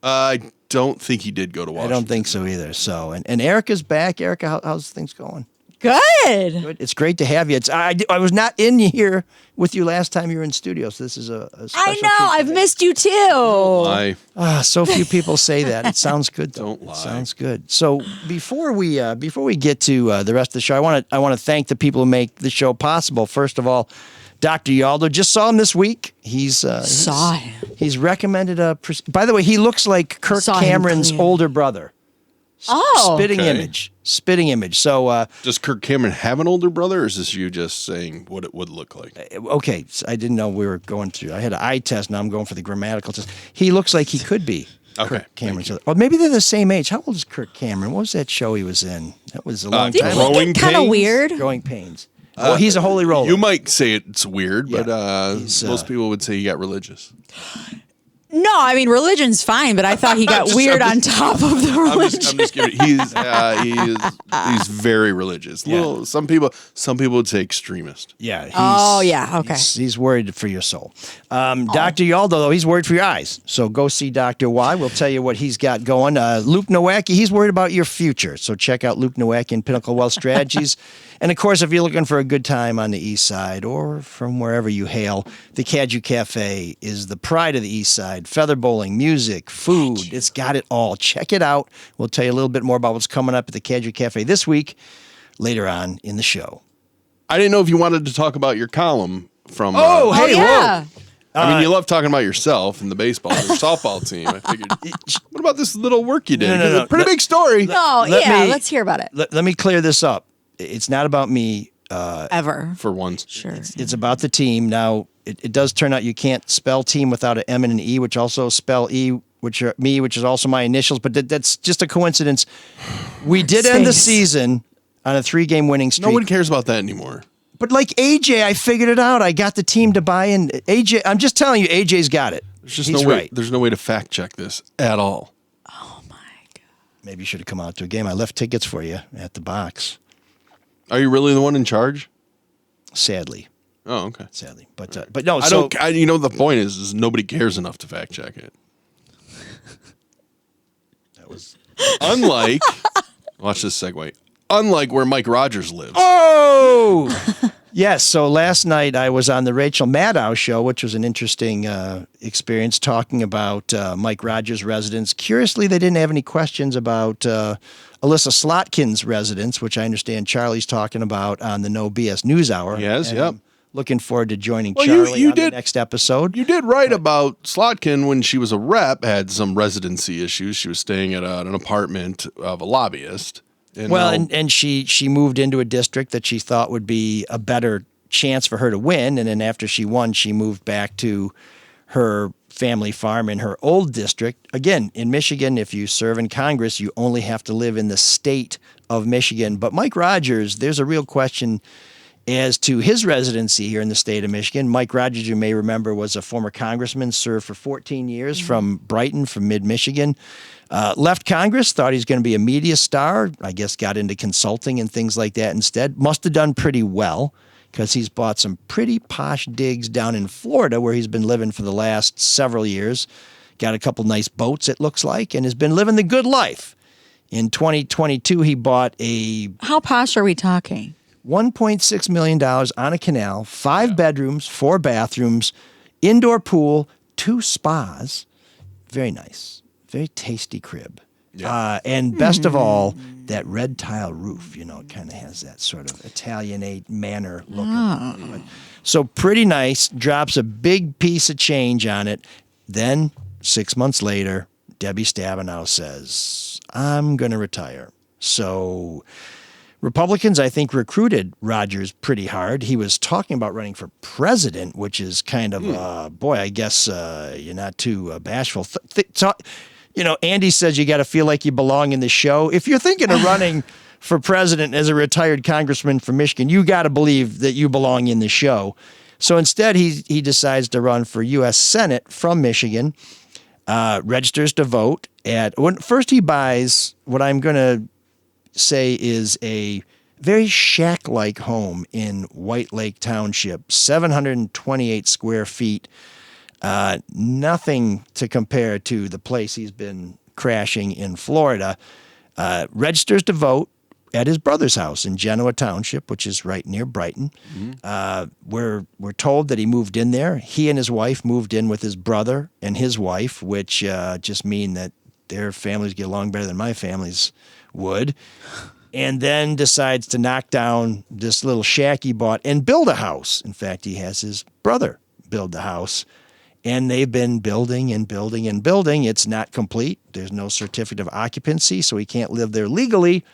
I don't think he did go to Washington. I don't think so either. So, and Erica's back. Erica, how's things going? Good. Good. It's great to have you. I was not in here with you last time you were in studio, so this is a special I know. treat I've today. missed you too. So few people say that. It sounds good, though. Don't lie. It sounds good. So before we get to the rest of the show, I want to thank the people who make the show possible. First of all, Dr. Yaldo, just saw him this week. He's recommended a. By the way, he looks like Kirk Saw him Cameron's clear. older brother. Oh. Spitting Okay. image. So Does Kirk Cameron have an older brother, or is this you just saying what it would look like? okay, so I didn't know we were going through. I had an eye test. Now I'm going for the grammatical test. He looks like he could be. Okay, Kirk Cameron's other. Or maybe they're the same age. How old is Kirk Cameron? What was that show he was in? That was a long Didn't time he ago. Growing get kind of Pains? weird? Growing Pains. Well, he's a holy roller. You might say it's weird, but He's, most people would say he got religious. No, I mean religion's fine, but I thought he got weird on top of the religion. I'm just kidding. He's very religious. Little, some people would say extremist. Yeah. Oh, yeah, okay. He's worried for your soul. Dr. Yaldo, though, he's worried for your eyes. So go see Dr. Y. We'll tell you what he's got going. Luke Nowacki, he's worried about your future. So check out Luke Nowacki and Pinnacle Wealth Strategies. And, of course, if you're looking for a good time on the East Side or from wherever you hail, the Caju Cafe is the pride of the East Side. Feather bowling, music, food. It's got it all. Check it out. We'll tell you a little bit more about what's coming up at the Caju Cafe this week later on in the show. I didn't know if you wanted to talk about your column from. Oh, hey, yeah. I mean, you love talking about yourself and the baseball or softball team. I figured. What about this little work you did? No. It's a pretty big story. No, let's hear about it. Let me clear this up. It's not about me. Ever. For once. Sure. It's about the team. Now, it does turn out you can't spell team without an M and an E, which also spell E, which are me, which is also my initials. But that's just a coincidence. We did end the Space. season on a 3-game winning streak. No one cares about that anymore. But like AJ, I figured it out. I got the team to buy in. AJ, I'm just telling you, AJ's got it. There's just He's no way. right. There's no way to fact check this at all. Oh, my God. Maybe you should have come out to a game. I left tickets for you at the box. Are you really the one in charge? Sadly. Oh, okay. But no. I So don't. You know, the point is nobody cares enough to fact check it. that was. Unlike, watch this segue. Unlike where Mike Rogers lives. Oh! Yes. So last night I was on the Rachel Maddow Show, which was an interesting experience talking about Mike Rogers' residence. Curiously, they didn't have any questions about Alyssa Slotkin's residence, which I understand Charlie's talking about on the No BS News Hour. Yes, And yep. I'm looking forward to joining Well, Charlie you on did- the next episode. You did write about Slotkin when she was a rep, had some residency issues. She was staying at an apartment of a lobbyist. And Well, now- and she moved into a district that she thought would be a better chance for her to win. And then after she won, she moved back to her family farm in her old district. Again, in Michigan, if you serve in Congress, you only have to live in the state of Michigan. But Mike Rogers, there's a real question as to his residency here in the state of Michigan. Mike Rogers, you may remember, was a former congressman, served for 14 years from Brighton, from mid-Michigan. Left Congress, thought he was going to be a media star. I guess got into consulting and things like that instead. Must have done pretty well because he's bought some pretty posh digs down in Florida where he's been living for the last several years. Got a couple nice boats, it looks like, and has been living the good life. In 2022, he bought a How posh are we talking? $1.6 million on a canal, 5 bedrooms, 4 bathrooms, indoor pool, 2 spas. Very nice. Very tasty crib. Yeah. And best of all, that red tile roof, it kind of has that sort of Italianate manor look. So pretty nice. Drops a big piece of change on it. Then 6 months later, Debbie Stabenow says, I'm going to retire. So Republicans, I think, recruited Rogers pretty hard. He was talking about running for president, which is kind of, boy, I guess you're not too bashful. Andy says you got to feel like you belong in the show. If you're thinking of running for president as a retired congressman from Michigan, you got to believe that you belong in the show. So instead, he decides to run for U.S. Senate from Michigan, registers to vote. First he buys what I'm going to say is a very shack-like home in White Lake Township, 728 square feet. Nothing to compare to the place he's been crashing in Florida. Registers to vote at his brother's house in Genoa Township, which is right near Brighton. We're told that he moved in there. He and his wife moved in with his brother and his wife, which just mean that their families get along better than my families would. And then decides to knock down this little shack he bought and build a house. In fact, he has his brother build the house. And they've been building and building and building. It's not complete. There's no certificate of occupancy, so he can't live there legally.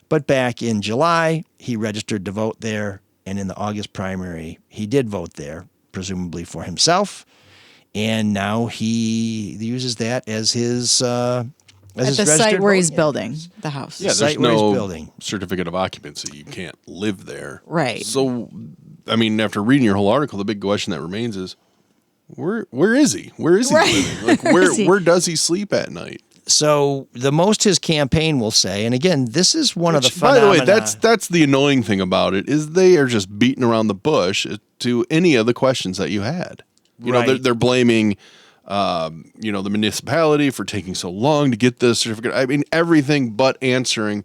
But back in July, he registered to vote there. And in the August primary, he did vote there, presumably for himself. And now he uses that as his at the site where he's building the house. Yeah, there's no certificate of occupancy. You can't live there. Right. So, I mean, after reading your whole article, the big question that remains is, where is he? Where is he living? Like, where does he sleep at night? So the most his campaign will say, and again, this is one of the phenomena. By the way, that's the annoying thing about it, is they are just beating around the bush to any of the questions that you had. You know, they're blaming the municipality for taking so long to get the certificate. I mean, everything but answering,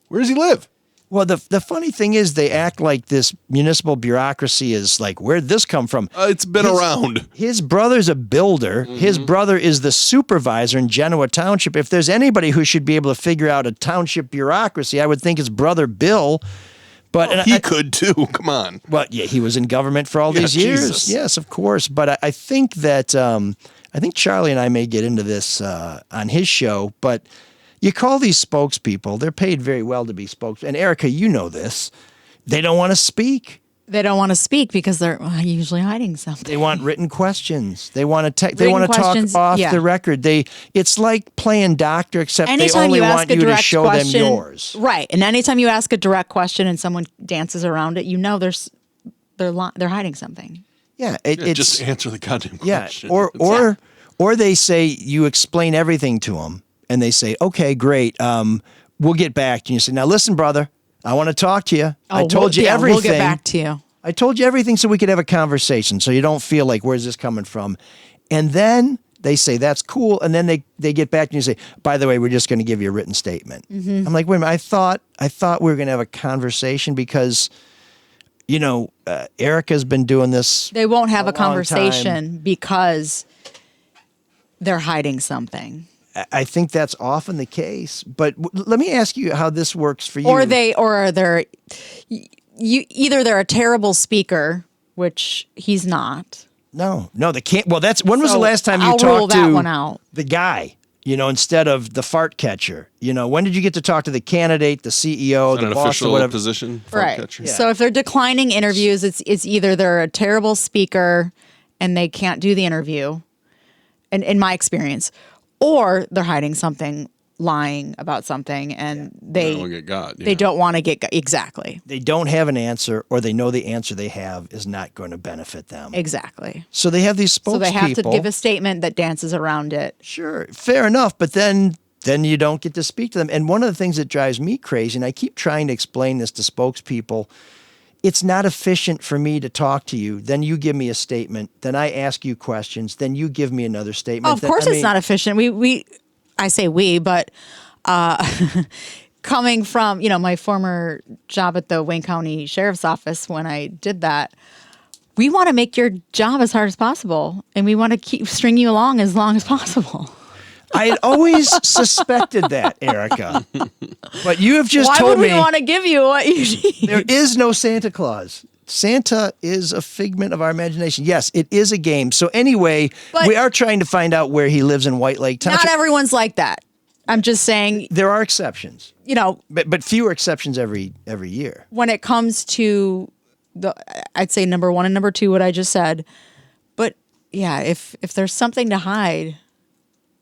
where does he live? Well, the funny thing is they act like this municipal bureaucracy is like, where'd this come from? It's been around. His brother's a builder. Mm-hmm. His brother is the supervisor in Genoa Township. If there's anybody who should be able to figure out a township bureaucracy, I would think his brother Bill. But he could too. Come on. Well, yeah, he was in government for all these years. Jesus. Yes, of course. But I think that I think Charlie and I may get into this on his show. But you call these spokespeople; they're paid very well to be spokespeople. And Erika, you know this. They don't want to speak. They don't want to speak because they're usually hiding something. They want written questions. They want to they want to talk off the record. It's like playing doctor, except they only want you to show them yours. Right. And anytime you ask a direct question and someone dances around it, they're hiding something. Yeah, it's just answer the goddamn question. Or they say you explain everything to them, and they say, "Okay, great, we'll get back to you." You say, "Now listen, brother, I want to talk to you. I told you everything. We'll get back to you. I told you everything so we could have a conversation, so you don't feel like, where's this coming from?" And then they say, "That's cool." And then they get back to you and say, "By the way, we're just going to give you a written statement." Mm-hmm. I'm like, wait a minute, I thought we were going to have a conversation because, Erika's been doing this. They won't have a conversation because they're hiding something. I think that's often the case, but let me ask you how this works for you. Or they're a terrible speaker, which he's not. No, they can't. Well, when was the last time you talked to the guy? Instead of the fart catcher. When did you get to talk to the candidate, the CEO, the boss, or whatever position? Fart catcher. Yeah. So if they're declining interviews, it's either they're a terrible speaker and they can't do the interview, in my experience. Or they're hiding something, lying about something, and they don't get got. Yeah. They don't want to get got. Exactly. They don't have an answer, or they know the answer they have is not going to benefit them. Exactly. So they have these spokespeople. So they have to give a statement that dances around it. Sure, fair enough. But then you don't get to speak to them. And one of the things that drives me crazy, and I keep trying to explain this to spokespeople, it's not efficient for me to talk to you. Then you give me a statement. Then I ask you questions. Then you give me another statement. Oh, of course it's not efficient. I say we, but coming from, my former job at the Wayne County Sheriff's Office, when I did that, we want to make your job as hard as possible. And we want to string you along as long as possible. I had always suspected that, Erika. But you have just told me. Why would we want to give you what you need? There is no Santa Claus. Santa is a figment of our imagination. Yes, it is a game. So anyway, But- we are trying to find out where he lives in White Lake Township. Not everyone's like that. I'm just saying, There are exceptions, you know, but fewer exceptions every year. when it comes to I'd say number 1 and number 2, what I just said. But yeah, if there's something to hide,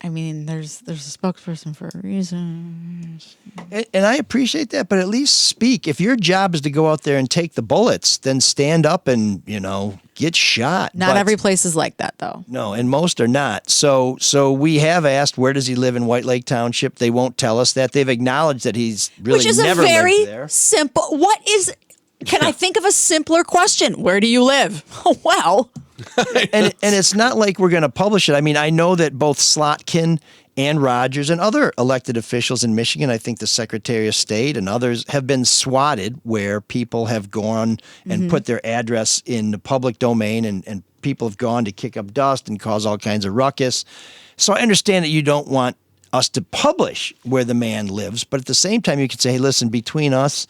I mean, there's a spokesperson for a reason. And I appreciate that, but at least speak. If your job is to go out there and take the bullets, then stand up and, get shot. Not But- every place is like that, though. No, and most are not. So we have asked, where does he live in White Lake Township? They won't tell us that. They've acknowledged that he's really Which is never a very lived there. simple. Can I think of a simpler question? Where do you live? Well, and it's not like we're going to publish it. I mean, I know that both Slotkin and Rogers and other elected officials in Michigan, I think the Secretary of State and others, have been swatted where people have gone and put their address in the public domain and people have gone to kick up dust and cause all kinds of ruckus. So I understand that you don't want us to publish where the man lives, but at the same time you could say, hey, listen, between us,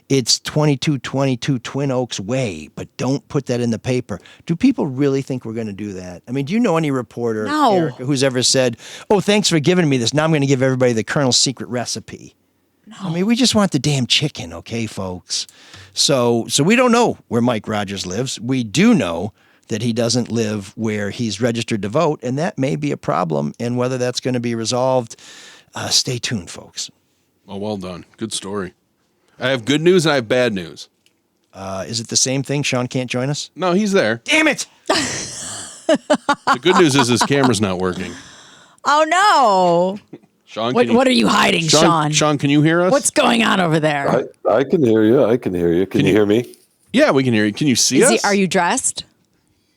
it's 2222 Twin Oaks Way, but don't put that in the paper. Do people really think we're going to do that? I mean, do you know any reporter, No. Erika, who's ever said, oh, thanks for giving me this. Now I'm going to give everybody the Colonel's secret recipe. No. I mean, we just want the damn chicken, okay, folks? So we don't know where Mike Rogers lives. We do know that he doesn't live where he's registered to vote, and that may be a problem. And whether that's going to be resolved, stay tuned, folks. Oh, well done. Good story. I have good news and I have bad news. Is it the same thing? Shawn can't join us? No, he's there. Damn it! The good news is his camera's not working. oh no. Shawn, What are you hiding, Shawn? Shawn, can you hear us? What's going on over there? I can hear you. Can you hear me? Yeah, we can hear you. Can you see us? Are you dressed?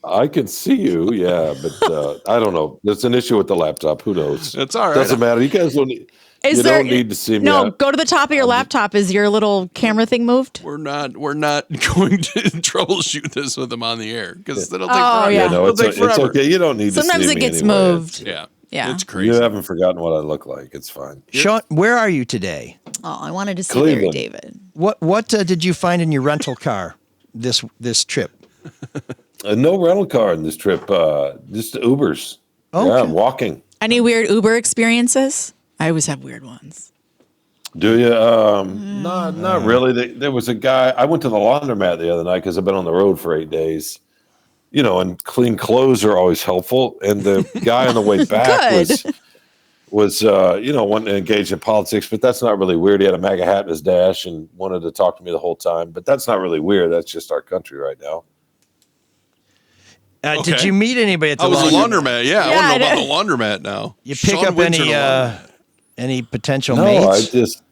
I can see you, yeah, but I don't know. There's an issue with the laptop. Who knows? It's all right. Doesn't matter. You guys don't need. Don't need to see me. No, go to the top of your laptop. Is your little camera thing moved? We're not going to troubleshoot this with him on the air because it'll take Oh, forever. yeah. No, It'll take it's forever. okay. You don't need Sometimes to see it me gets anyway. moved. Yeah. Yeah. It's You crazy. haven't forgotten what I look like. It's fine. Shawn, where are you today? Oh, I wanted to see Larry Cleveland. David. What did you find in your rental car this trip? No rental car in this trip. Just Ubers. Okay. Yeah, I'm walking. Any weird Uber experiences? I always have weird ones. Do you? Not really. There was a guy. I went to the laundromat the other night because I've been on the road for 8 days. And clean clothes are always helpful. And the guy on the way back was wanting to engage in politics, but that's not really weird. He had a MAGA hat in his dash and wanted to talk to me the whole time. But that's not really weird. That's just our country right now. Okay. Did you meet anybody at the I was a laundromat? laundromat. Yeah, Yeah, I want to I know about the laundromat now. You pick Shawn up went to the laundromat. any potential No, mates?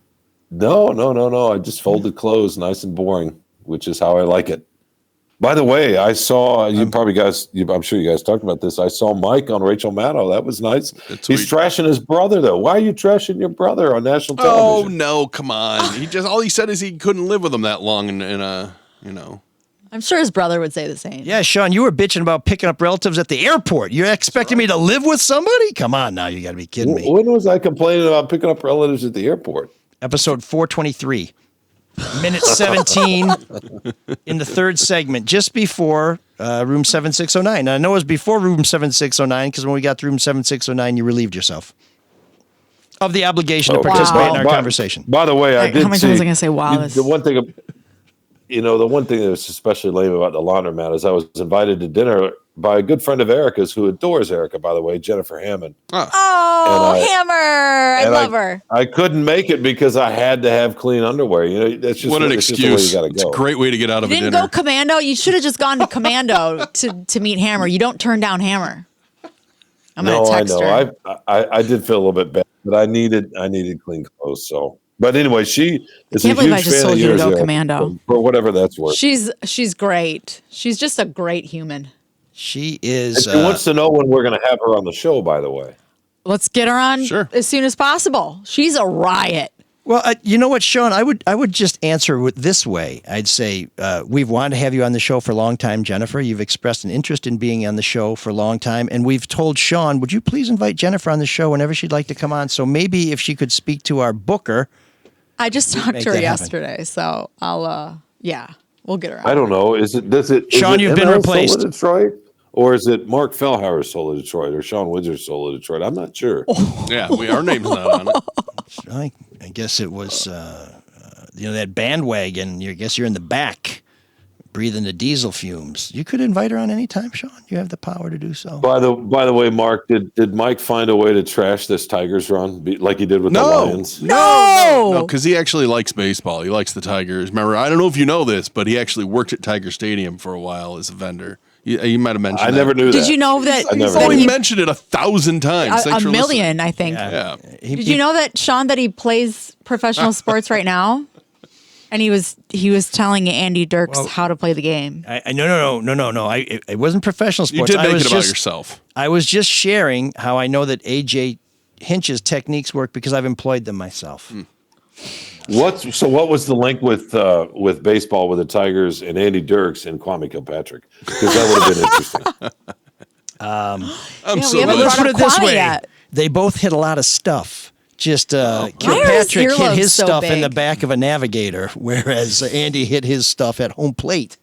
No. I just folded clothes, nice and boring, which is how I like it. By the way, I saw I'm sure you guys talked about this. I saw Mike on Rachel Maddow. That was nice. He's trashing his brother though. Why are you trashing your brother on national Oh television? no, come on. All he said is he couldn't live with him that long I'm sure his brother would say the same. Yeah, Shawn, you were bitching about picking up relatives at the airport. You're expecting me to live with somebody? Come on now, you got to be kidding me. When was I complaining about picking up relatives at the airport? Episode 423, minute 17 in the third segment, just before room 7609. Now, I know it was before room 7609 because when we got to room 7609, you relieved yourself of the obligation to participate in our conversation. By the way, I did How many see, times am I going to say, wow, this the one thing, the one thing that was especially lame about the laundromat is I was invited to dinner by a good friend of Erica's who adores Erika, by the way, Jennifer Hammond. Oh, Hammer. I love her. I couldn't make it because I had to have clean underwear. That's just What an it's just the way excuse. you gotta It's a go. great way to get out of You a didn't dinner. go commando? You should have just gone to commando to meet Hammer. You don't turn down Hammer. I'm going to No, I text know. her. I did feel a little bit bad, but I needed clean clothes. So, but anyway, she is a Can't believe I huge just fan told of you to yours, go Erica, commando. for whatever that's worth. She's great. She's just a great human. She And is. she wants to know when we're going to have her on the show. By the way, Let's get her on as soon as possible. She's a riot. Well, you know what, Shawn? I would just answer it this way. I'd say we've wanted to have you on the show for a long time, Jennifer. You've expressed an interest in being on the show for a long time, and we've told Shawn, would you please invite Jennifer on the show whenever she'd like to come on? So maybe if she could speak to our booker. I just talked make to her that happen. yesterday, so I'll We'll get around. I don't know. Does it? Sean, is it you've been ML replaced. Soul of Detroit, or is it Mark Fellhauer's Soul of Detroit, or Sean Windsor's Soul of Detroit? I'm not sure. Yeah, our name's not on it. I guess it was, that bandwagon. I guess you're in the back, breathing the diesel fumes. You could invite her on any time, Sean. You have the power to do so. By the way, Mark, did Mike find a way to trash this Tigers run like he did with the Lions? No, because he actually likes baseball. He likes the Tigers. Remember, I don't know if you know this, but he actually worked at Tiger Stadium for a while as a vendor. You might have mentioned. I never knew that. Did you know that? Oh, he mentioned it 1,000 times. A million, I think. Yeah. Did you know that, Sean, that he plays professional sports right now? And he was telling Andy Dirks how to play the game. No. It wasn't professional sports. You did make it about yourself. I was just sharing how I know that AJ Hinch's techniques work because I've employed them myself. What was the link with baseball with the Tigers and Andy Dirks and Kwame Kilpatrick? Because that would have been interesting. We haven't Let's brought put up it this Kwame way: yet. they both hit a lot of stuff. Just Why are his Kilpatrick hit earlobes his so stuff in the big? back of a Navigator, whereas Andy hit his stuff at home plate.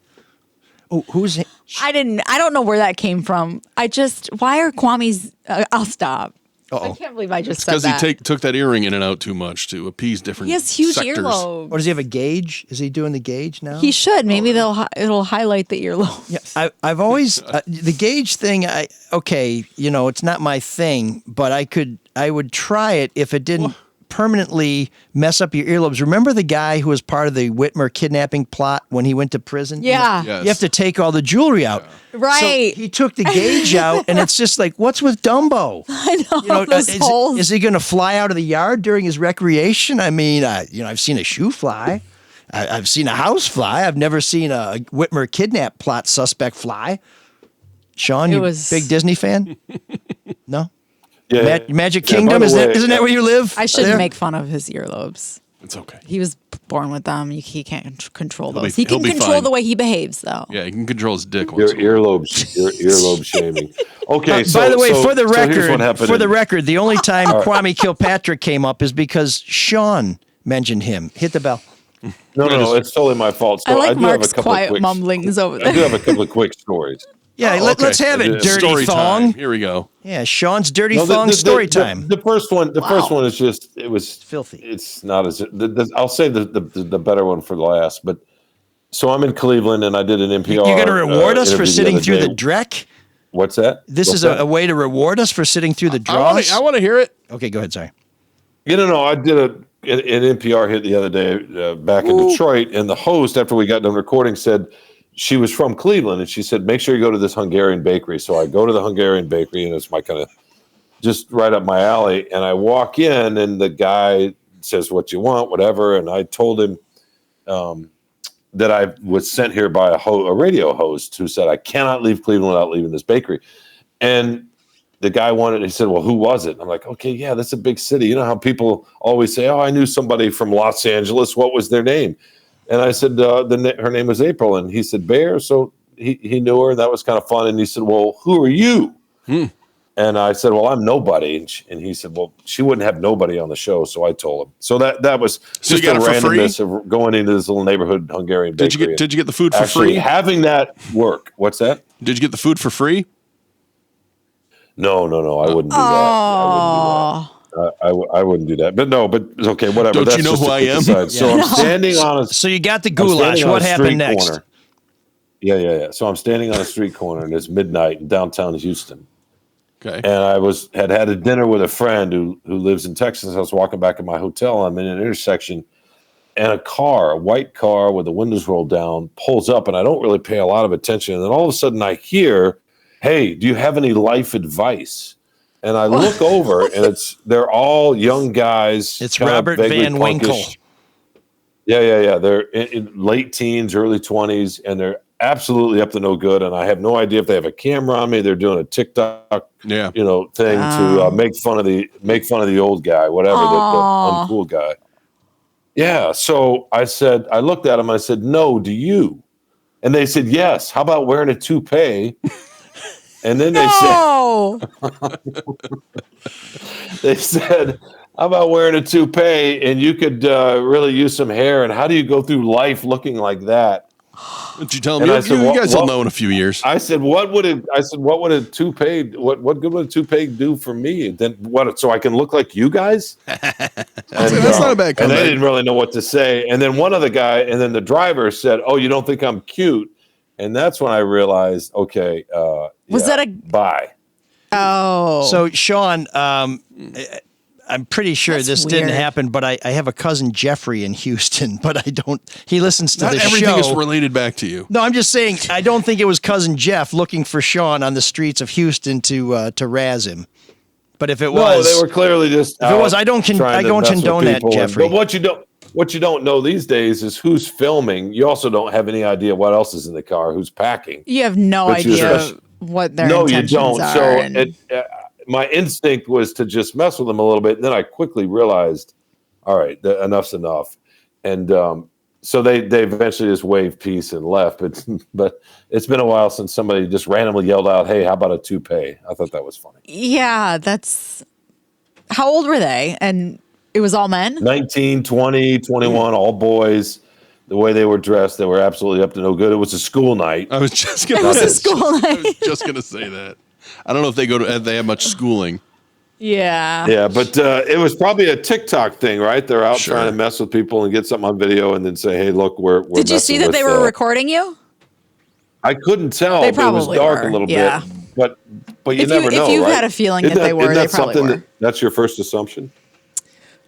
Oh, who's? I don't know where that came from. Why are Kwame's? I'll stop. I can't believe I just said Because that. he took that earring in and out too much to appease different. He has huge sectors. earlobes. Or does he have a gauge? Is he doing the gauge now? He should. Maybe it'll highlight the earlobe. Yeah, I've always the gauge thing. It's not my thing, but I would try it if it didn't permanently mess up your earlobes. Remember the guy who was part of the Whitmer kidnapping plot when he went to prison? Yeah. Yes. You have to take all the jewelry out. Right. So he took the gauge out, and it's just like, what's with Dumbo? I know. Those holes. Is he going to fly out of the yard during his recreation? I mean, I've seen a shoe fly. I've seen a house fly. I've never seen a Whitmer kidnap plot suspect fly. Sean, you big Disney fan? No? Yeah, Magic Kingdom, isn't that where you live? I shouldn't make fun of his earlobes. It's okay. He was born with them. He can't control He'll those. be- He can he'll be control fine. the way he behaves, though. Yeah, he can control his dick. Your once in a while. earlobe shaming. Okay, By the way, for the here's what happened record, the only time Kwame Kilpatrick came up is because Sean mentioned him. Hit the bell. No, it's totally my fault. So I like do have a Mark's couple of quiet quick- mumblings over I do there. have a couple of quick stories. Yeah, let's have it. Dirty Story thong. time. Here we go. Yeah, Sean's dirty No, thong story time. The first one. The first one is just. It was filthy. It's not as. I'll say the better one for last. But so I'm in Cleveland and I did an NPR. You're going to reward us for interview sitting other through day. the dreck? What's that? This What's is that? a way to reward us for sitting through the draws? I want to hear it. Okay, go ahead. Sorry. I did an NPR hit the other day back in Detroit, and the host, after we got done recording, said she was from Cleveland, and she said, make sure you go to this Hungarian bakery. So I go to the Hungarian bakery, and it's my kind of just right up my alley. And I walk in, and the guy says, what you want, whatever. And I told him that I was sent here by a radio host who said, I cannot leave Cleveland without leaving this bakery. And the guy he said, well, who was it? I'm like, okay, yeah, that's a big city. You know how people always say, oh, I knew somebody from Los Angeles. What was their name? And I said, her name was April. And he said, Bear. So he knew her, and that was kind of fun. And he said, well, who are you? And I said, well, I'm nobody. And he said, well, she wouldn't have nobody on the show. So I told him. So that was So just you got the it for free? randomness of going into this little neighborhood Hungarian bakery. Did you get the food for Actually, free? having that work. What's that? Did you get the food for free? No, I wouldn't do that. I wouldn't do that. But okay, whatever. Don't That's you know just who a I quick am? aside. So I'm standing on a. So you got the I'm goulash. standing on What a happened street next? corner. Yeah. So I'm standing on a street corner, and it's midnight in downtown Houston. Okay. And I had a dinner with a friend who lives in Texas. I was walking back in my hotel. I'm in an intersection, and a white car with the windows rolled down, pulls up, and I don't really pay a lot of attention. And then all of a sudden, I hear, "Hey, do you have any life advice?" And I look over, and they're all young guys. It's kind of Robert vaguely Van Winkle. punkish. Yeah. They're in late teens, early 20s, and they're absolutely up to no good. And I have no idea if they have a camera on me. They're doing a TikTok, thing to make fun of the old guy, whatever, the uncool guy. Yeah. So I looked at them. I said, "No, do you?" And they said, "Yes. How about wearing a toupee?" And then they said, how about wearing a toupee, and you could really use some hair? And how do you go through life looking like that? Did you tell him? And You, I said, you "What- guys will what- know in a few years. I said, what would a toupee? What good would a toupee do for me? Then what? So I can look like you guys? That's not a bad And comeback. they didn't really know what to say. And then one other guy, and then the driver said, "Oh, you don't think I'm cute?" And that's when I realized, okay, Was that a- bye? Oh. So, Shawn, I'm pretty sure That's this didn't weird. happen, but I have a cousin, Jeffrey, in Houston, but I don't. He listens to Not the everything show. is related back to you. No, I'm just saying, I don't think it was cousin Jeff looking for Shawn on the streets of Houston to razz him. But if it No, was, they were clearly just. If it was, I don't trying to mess with condone that, people. Jeffrey. But what you don't know these days is who's filming. You also don't have any idea what else is in the car, who's packing. You have no But you idea just- what their No, you intentions don't. are. So and- my instinct was to just mess with them a little bit. And then I quickly realized, all right, enough's enough. And so they eventually just waved peace and left. But it's been a while since somebody just randomly yelled out, "Hey, how about a toupee?" I thought that was funny. yeah, that's. How old were they? And it was all men? 19, 20, 21, all boys. The way they were dressed, they were absolutely up to no good. It was a school night. I was just gonna. It was say- a school I night. was just gonna say that. I don't know if they have much schooling. Yeah. Yeah, but it was probably a TikTok thing, right? They're out Sure. trying to mess with people and get something on video and then say, "Hey, look, we're Did you see messing that with, they were recording you? I couldn't tell. They It was probably dark were, a little yeah. bit. But you If never know, you right? had a feeling Isn't that they were, isn't they that probably something were. that's your first assumption?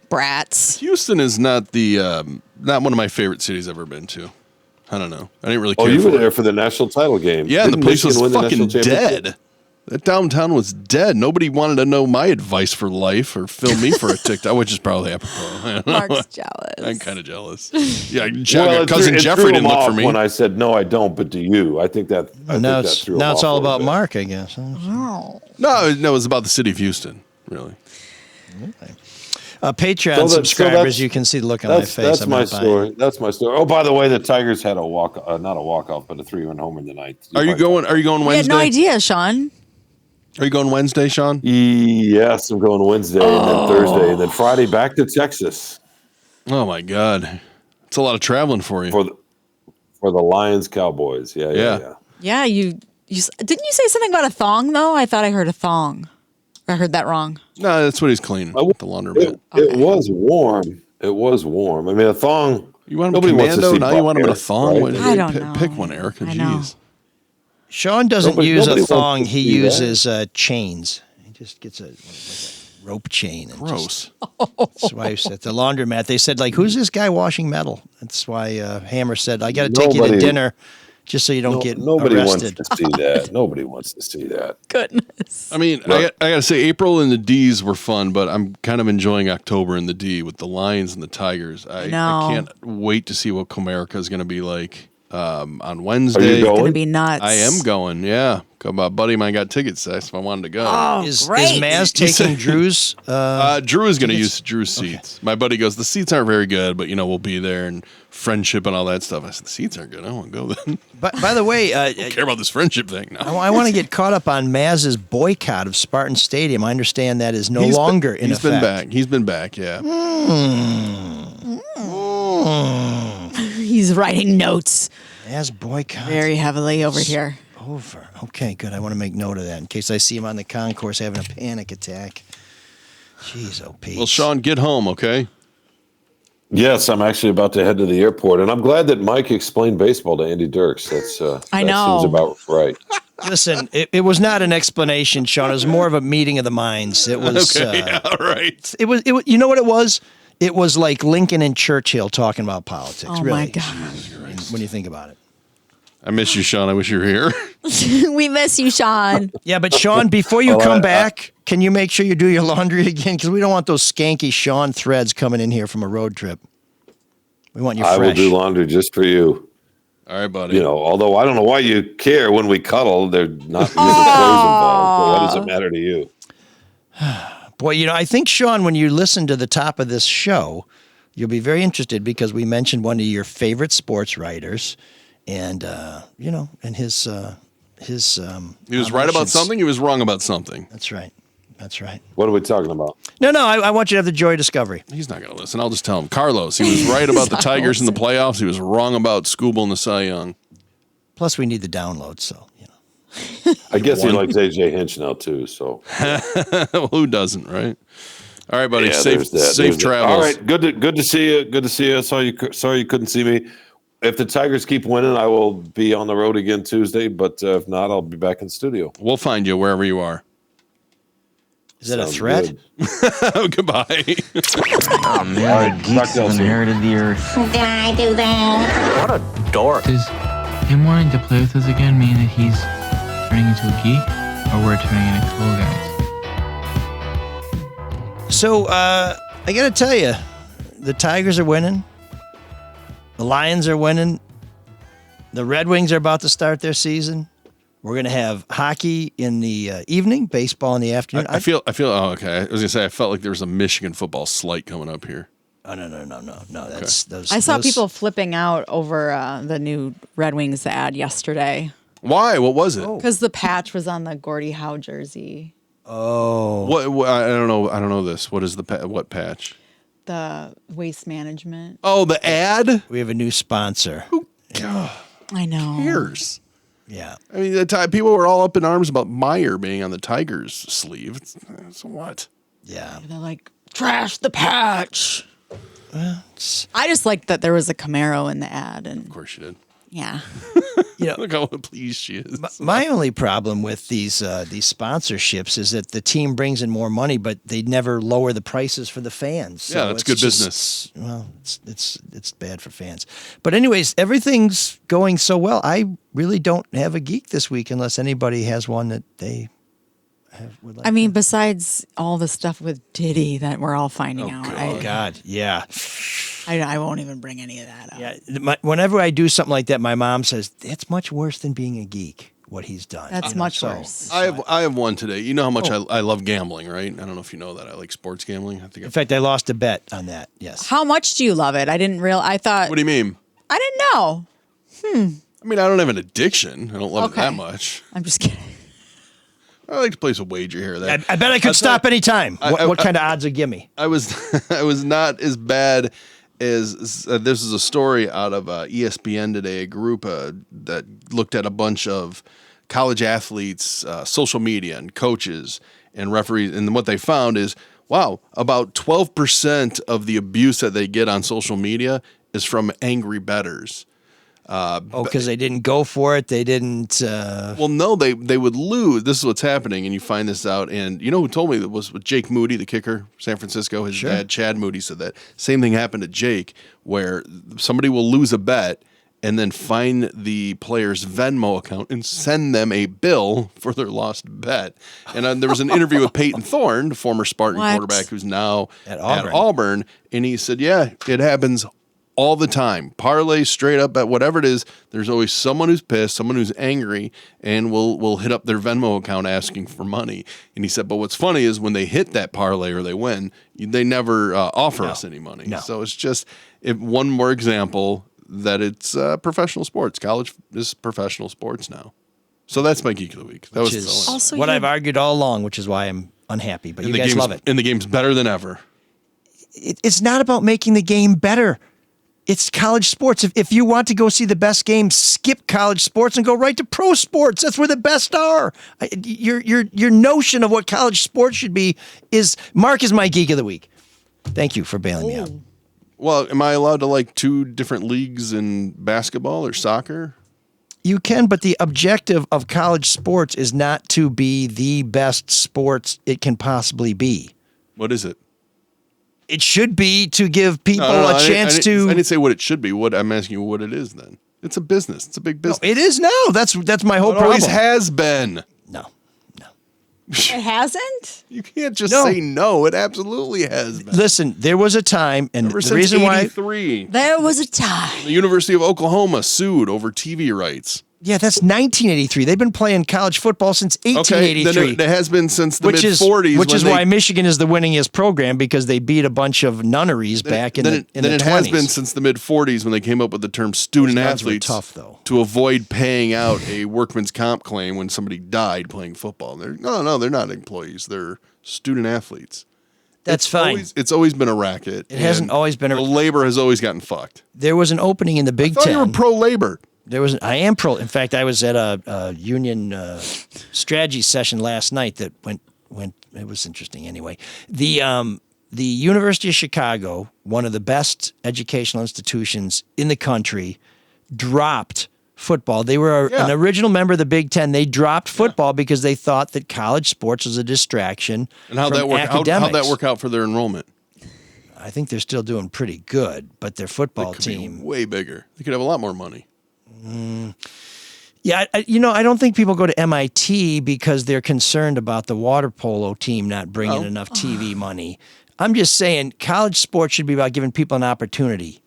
Brats. Houston is not not one of my favorite cities I've ever been to. I don't know. I didn't really care. Oh, you for were it. there for the national title game. Yeah, and the Didn't place was Michigan win the fucking national championship? dead. That downtown was dead. Nobody wanted to know my advice for life or film me for a TikTok, which is probably apropos. I don't know. Mark's jealous. I'm kind of jealous. Yeah, Well, cousin it Jeffrey threw didn't him look for off me. when I said no, I don't, but do you? I think that. I now think that it's threw him off all a little about bit. Mark, I guess. huh? Oh. No, it was about the city of Houston, really. Patreon So subscribers, that's- you can see the look on my face. That's I'm my not buying story. That's my story. Oh, by the way, the Tigers had not a walk off, but a 3-run homer in the ninth. Are you going You Wednesday? had no idea, Sean. Are you going Wednesday, Sean? Yes, I'm going Wednesday and then Thursday and then Friday back to Texas Oh my God, it's a lot of traveling for you. for the Lions Cowboys. Yeah. Yeah, you didn't you say something about a thong though? I thought I heard a thong. I heard that wrong. No, that's what he's cleaning. The laundromat. It was warm. It was warm. I mean, a thong. You want him nobody wants to commando? see Now you want him in a butt hair, thong? right? I don't know. Pick one, Erica. I know. Jeez. Sean doesn't Nobody use a wants to thong. He see that. uses chains. He just gets a rope chain. And Gross. that's why I said the laundromat. They said, like, who's this guy washing metal? That's why Hammer said, I got to take you to Nobody- dinner just so you don't get Nobody arrested. wants to see that. Nobody wants to see that. Goodness. I mean, I got to say, April and the D's were fun, but I'm kind of enjoying October and the D with the Lions and the Tigers. I know. can't wait to see what Comerica is going to be like on Are Wednesday. you Gonna going? be nuts. I am going, yeah. My buddy of mine got tickets, so I wanted to go. Oh, Is great. Maz taking Drew's? Drew is going to use Drew's seats. My buddy goes, the seats aren't very good, but, we'll be there and friendship and all that stuff. I said, the seats aren't good. I want to go then. By the way, I don't care about this friendship thing now. I want to get caught up on Maz's boycott of Spartan Stadium. I understand that is no longer in He's effect. been back. He's been back, yeah. He's writing notes Maz boycott very heavily over here. over. Okay, good. I want to make note of that in case I see him on the concourse having a panic attack. Jeez, oh, Pete. Well, Sean, get home, okay? Yes, I'm actually about to head to the airport, and I'm glad that Mike explained baseball to Andy Dirks. I that know. seems about right. Listen, it was not an explanation, Sean. It was more of a meeting of the minds. It was. Okay, yeah, all right. It was. You know what it was? It was like Lincoln and Churchill talking about politics. Oh really, my God. when you think about it. I miss you, Sean. I wish you were here. We miss you, Sean. Yeah, but Sean, before you Well, come I- back, can you make sure you do your laundry again? Because we don't want those skanky Sean threads coming in here from a road trip. We want you fresh. I will do laundry just for you. All right, buddy. Although I don't know why you care when we cuddle. They're not really clothes involved. So what does it matter to you? Boy, I think, Sean, when you listen to the top of this show, you'll be very interested because we mentioned one of your favorite sports writers, and and his He was right about something. He was wrong about something. That's right. That's right. What are we talking about? No, I want you to have the joy of discovery. He's not going to listen. I'll just tell him. Carlos, he was right about the Tigers in the playoffs. He was wrong about Skubal and the Cy Young. Plus, we need the download, so, I guess he likes AJ Hinch now, too. So Well, who doesn't, right? All right, buddy. Yeah, Safe travels. All right, good to see you. Good to see you. Sorry you couldn't see me. If the Tigers keep winning, I will be on the road again Tuesday. But if not, I'll be back in the studio. We'll find you wherever you are. Is that a threat? Goodbye. Oh man, the geeks have inherited the earth. Did I do that? What a dork. Does him wanting to play with us again mean that he's turning into a geek, or we're turning into cool guys? So, I got to tell you, the Tigers are winning. The Lions are winning. The Red Wings are about to start their season. We're going to have hockey in the evening, baseball in the afternoon. I feel. Oh, okay. I was gonna say I felt like there was a Michigan football slight coming up here. Oh, no. That's those. I saw those- people flipping out over the new Red Wings ad yesterday Why? What was it? because the patch was on the Gordie Howe jersey. Oh, What? I don't know. I don't know this. What is the what patch? The waste management. Oh, the ad. we have a new sponsor. I know. Cares. Yeah. I mean, people were all up in arms about Meyer being on the Tigers sleeve. So what? Yeah. They're like, trash the patch. It's- I just liked that there was a Camaro in the ad, and Of course you did. yeah, Look how pleased she is. My only problem with these sponsorships is that the team brings in more money, but they never lower the prices for the fans. So Yeah, that's it's good just- business. Well, it's bad for fans. But anyways, everything's going so well. I really don't have a geek this week unless anybody has one that they would like. I mean, besides all the stuff with Diddy that we're all finding out, Oh God, yeah. I won't even bring any of that up. Yeah, whenever I do something like that, my mom says that's much worse than being a geek. What he's done. That's much worse. I have one today. You know how much I love gambling, right? I don't know if you know that. I like sports gambling. I think. In fact, I lost a bet on that. Yes. How much do you love it? I didn't real. I thought. What do you mean? I didn't know. I mean, I don't have an addiction. I don't love it Okay. that much. I'm just kidding. I like to place a wager here. There. I bet I could stop any time. What I- kind of odds would give me? I was I was not as bad as this is a story out of ESPN today. A group that looked at a bunch of college athletes, social media, and coaches and referees, and what they found is, wow, about 12% of the abuse that they get on social media is from angry bettors. Because they didn't go for it. They didn't. Well, no, they would lose. This is what's happening, and you find this out. And you know who told me that was with Jake Moody, the kicker, San Francisco. His dad, Chad Moody, said that same thing happened to Jake, where somebody will lose a bet and then find the player's Venmo account and send them a bill for their lost bet. And there was an interview with Peyton Thorne, the former Spartan What? quarterback who's now At at Auburn. Auburn, and he said, "Yeah, it happens all the time. Parlay straight up at whatever it is. There's always someone who's pissed, someone who's angry, and will hit up their Venmo account asking for money." And he said, but what's funny is when they hit that parlay or they win, they never offer us any money. No. So it's just one more example that it's professional sports. College is professional sports now. So that's my geek of the week. That Which was is Also, what you- I've argued all along, which is why I'm unhappy. But and you the guys game's, love it. And the game's better than ever. It's not about making the game better. It's college sports. If you want to go see the best game, skip college sports and go right to pro sports. That's where the best are. Your notion of what college sports should be is Mark is my geek of the week. Thank you for bailing me out. Well, am I allowed to like 2 different leagues in basketball or soccer? You can, but the objective of college sports is not to be the best sports it can possibly be. What is it? It should be to give people No, a chance I to. didn't say what it should be. What I'm asking you what it is then. It's a business. It's a big No, business. it is now. That's my whole It problem. always has been. No. It hasn't? You can't just No. say no. It absolutely has been. Listen, there was a time, and Ever the since reason why. 83, There was a time. the University of Oklahoma sued over TV rights. Yeah, that's 1983. They've been playing college football since Okay, 1883. then it has been since the which mid is 40s. which is why Michigan is the winningest program because they beat a bunch of nunneries back in the 20s. Then it has been since the mid 40s when they came up with the term student Those nuns were athletes tough, though. to avoid paying out a workman's comp claim when somebody died playing football. No, they're not employees. They're student athletes. That's fine. It's always been a racket. It hasn't always been the labor has always gotten fucked. There was an opening in the Big I thought Ten. you were pro-labor. I am pro. In fact, I was at a union strategy session last night that went. It was interesting. Anyway, the University of Chicago, one of the best educational institutions in the country, dropped football. They were an original member of the Big Ten. They dropped football because they thought that college sports was a distraction. And how'd that work? How'd that work out for their enrollment? I think they're still doing pretty good, but their football could team be way bigger. They could have a lot more money. Yeah, I don't think people go to MIT because they're concerned about the water polo team not bringing enough TV money. I'm just saying college sports should be about giving people an opportunity.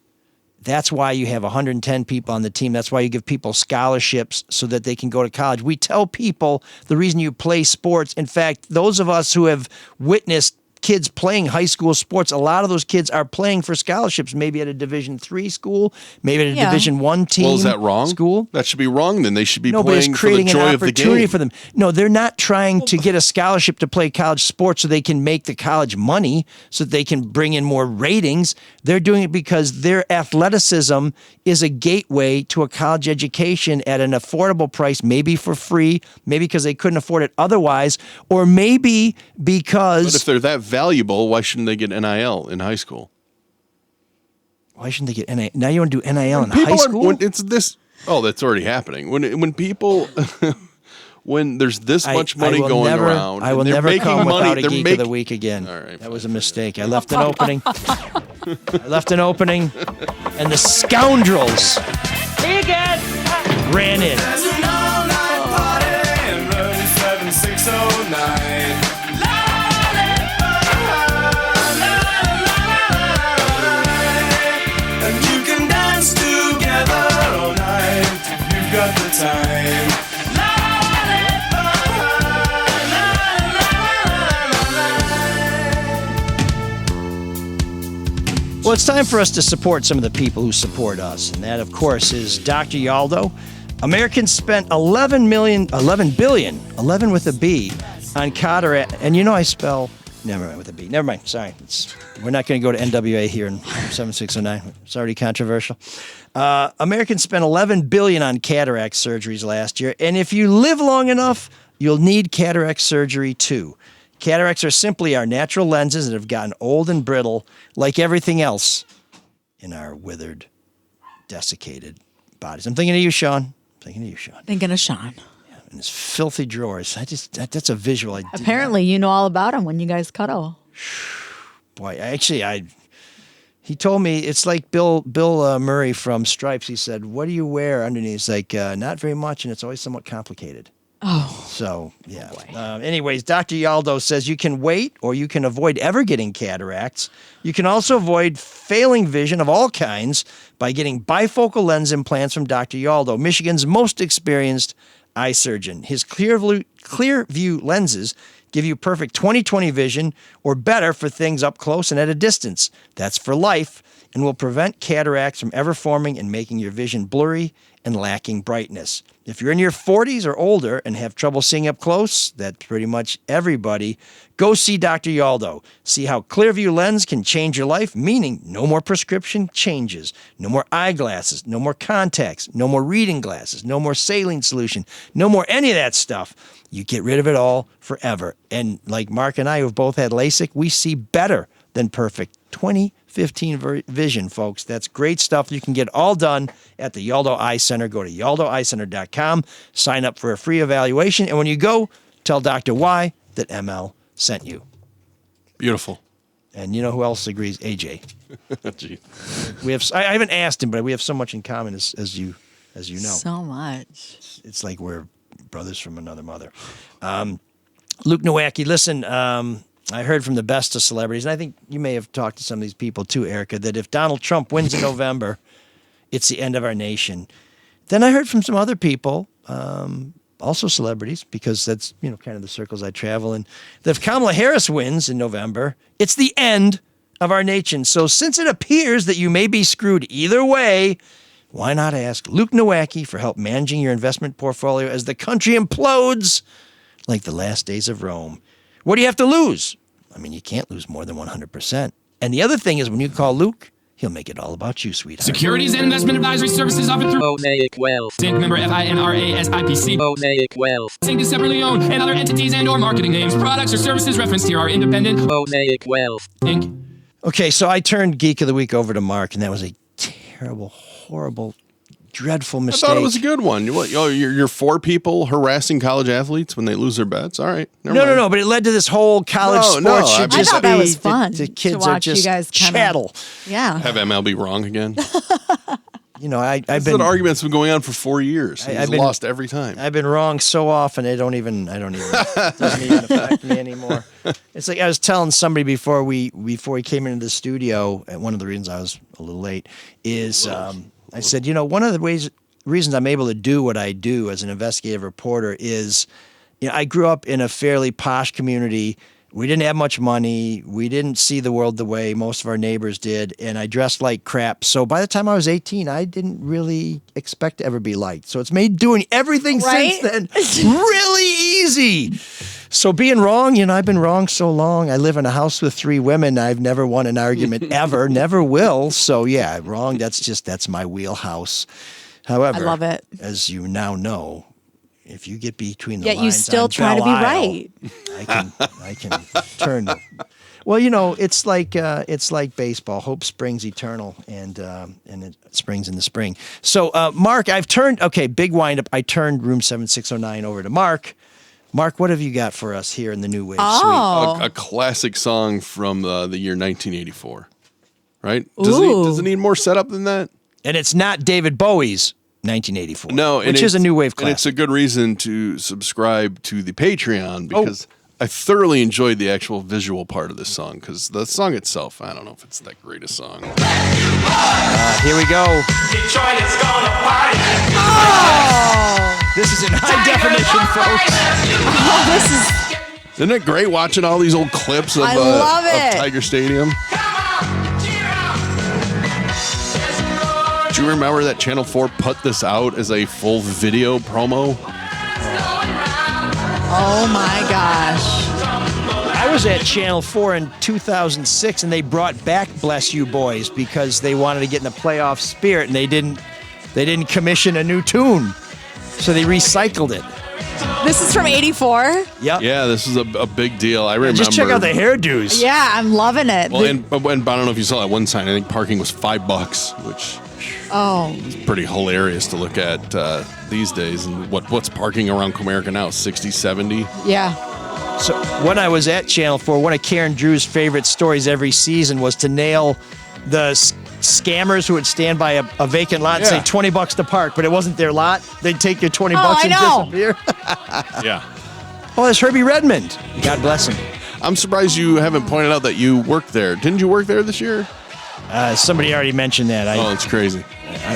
That's why you have 110 people on the team. That's why you give people scholarships so that they can go to college. We tell people the reason you play sports. In fact, those of us who have witnessed kids playing high school sports, a lot of those kids are playing for scholarships, maybe at a Division III school, maybe at a Division I team. Well, is that wrong? School? That should be wrong. Then they should be but playing it's for the creating joy an of the opportunity game. for them. No, they're not trying to get a scholarship to play college sports so they can make the college money so that they can bring in more ratings. They're doing it because their athleticism is a gateway to a college education at an affordable price, maybe for free, maybe because they couldn't afford it otherwise, or maybe because... But if they're that valuable, why shouldn't they get NIL in high school? Why shouldn't they get NIL? Now you want to do NIL in high school? That's already happening. When people... When there's this much money going around, I will and they're never making come money, without a Geek of the Week again. All right, that was a mistake. I left an opening. And the scoundrels ran in. And you can dance together all night if you've got the time. Well, it's time for us to support some of the people who support us. And that, of course, is Dr. Yaldo. Americans spent $11 billion, 11 with a B, on cataract. And you know I spell, never mind, with a B. Never mind, sorry. We're not going to go to NWA here in 7609. It's already controversial. Americans spent $11 billion on cataract surgeries last year. And if you live long enough, you'll need cataract surgery too. Cataracts are simply our natural lenses that have gotten old and brittle, like everything else in our withered, desiccated bodies. I'm thinking of you, Sean. Thinking of Sean. Yeah, and his filthy drawers. That's a visual. Apparently, you know all about him when you guys cuddle. Boy, he told me it's like Bill Murray from Stripes. He said, "What do you wear underneath?" It's like, not very much, and it's always somewhat complicated. Oh. So, yeah. Anyways, Dr. Yaldo says you can wait or you can avoid ever getting cataracts. You can also avoid failing vision of all kinds by getting bifocal lens implants from Dr. Yaldo, Michigan's most experienced eye surgeon. His Clearview lenses give you perfect 20/20 vision or better for things up close and at a distance. That's for life and will prevent cataracts from ever forming and making your vision blurry and lacking brightness. If you're in your 40s or older and have trouble seeing up close, that's pretty much everybody, go see Dr. Yaldo. See how Clearview lens can change your life, meaning no more prescription changes, no more eyeglasses, no more contacts, no more reading glasses, no more saline solution, no more any of that stuff. You get rid of it all forever. And like Mark and I, who've both had LASIK, we see better than perfect 20/15 vision, folks. That's great stuff. You can get all done at the Yaldo Eye Center. Go to yaldoeyecenter.com, sign up for a free evaluation, and when you go, tell Dr. Y that ML sent you. Beautiful. And you know who else agrees? AJ. Gee. I haven't asked him, but we have so much in common as you know. So much. It's like we're brothers from another mother. Luke Nowacki, listen, I heard from the best of celebrities, and I think you may have talked to some of these people too, Erika, that if Donald Trump wins in November, it's the end of our nation. Then I heard from some other people, also celebrities, because that's kind of the circles I travel in, that if Kamala Harris wins in November, it's the end of our nation. So since it appears that you may be screwed either way, why not ask Luke Nowacki for help managing your investment portfolio as the country implodes like the last days of Rome? What do you have to lose? I mean, you can't lose more than 100%. And the other thing is when you call Luke, he'll make it all about you, sweetheart. Securities and investment advisory services offered through Mosaic Wealth. Inc. member FINRA-SIPC. Mosaic Wealth. Inc. is separately owned, and other entities and or marketing names, products, or services referenced here are independent. Mosaic Wealth. Inc. Okay, so I turned Geek of the Week over to Mark, and that was a terrible, horrible, dreadful mistake. I thought it was a good one. You're 4 people harassing college athletes when they lose their bets. All right. No, but it led to this whole college sports should I just thought be that was fun the to kids watch are just you guys kinda- chattel. Yeah. Have MLB wrong again? I've This been is an argument's been going on for 4 years. He's lost every time. I've been wrong so often it doesn't even affect me anymore. It's like I was telling somebody before we came into the studio, and one of the reasons I was a little late is I said, one of the reasons I'm able to do what I do as an investigative reporter is, I grew up in a fairly posh community. We didn't have much money. We didn't see the world the way most of our neighbors did, and I dressed like crap. So by the time I was 18, I didn't really expect to ever be liked. So it's made doing everything since then really easy. So being wrong, I've been wrong so long. I live in a house with 3 women. I've never won an argument ever, never will. So yeah, wrong. That's my wheelhouse. However, I love it. As you now know, if you get between the Yet lines, you still on try to Belle be Isle, right. I can turn. Well, it's like baseball. Hope springs eternal, and it springs in the spring. So, Mark, big windup. I turned room 7609 over to Mark. Mark, what have you got for us here in the New Wave Suite? A classic song from the year 1984, right? Does it need more setup than that? And it's not David Bowie's 1984. No, which is a new wave classic. And it's a good reason to subscribe to the Patreon because I thoroughly enjoyed the actual visual part of this song because the song itself, I don't know if it's that great a song. Here we go. Detroit is gonna party. This is in high definition, folks. Isn't it great watching all these old clips of, I love of it. Tiger Stadium? Do you remember that Channel 4 put this out as a full video promo? Oh my gosh. I was at Channel 4 in 2006, and they brought back "Bless You Boys" because they wanted to get in the playoff spirit, and they didn't commission a new tune, so they recycled it. This is from 84? Yep. Yeah, this is a big deal. I remember. Just check out the hairdos. Yeah, I'm loving it. Well, and I don't know if you saw that one sign. I think parking was $5, which is pretty hilarious to look at these days. And what's parking around Comerica now? 60, 70? Yeah. So when I was at Channel 4, one of Karen Drew's favorite stories every season was to nail the scammers who would stand by a vacant lot and say $20 to park, but it wasn't their lot. They'd take your $20 and disappear. Yeah. Oh, there's Herbie Redmond. God bless him. I'm surprised you haven't pointed out that you worked there. Didn't you work there this year? Somebody already mentioned that. Oh, it's crazy.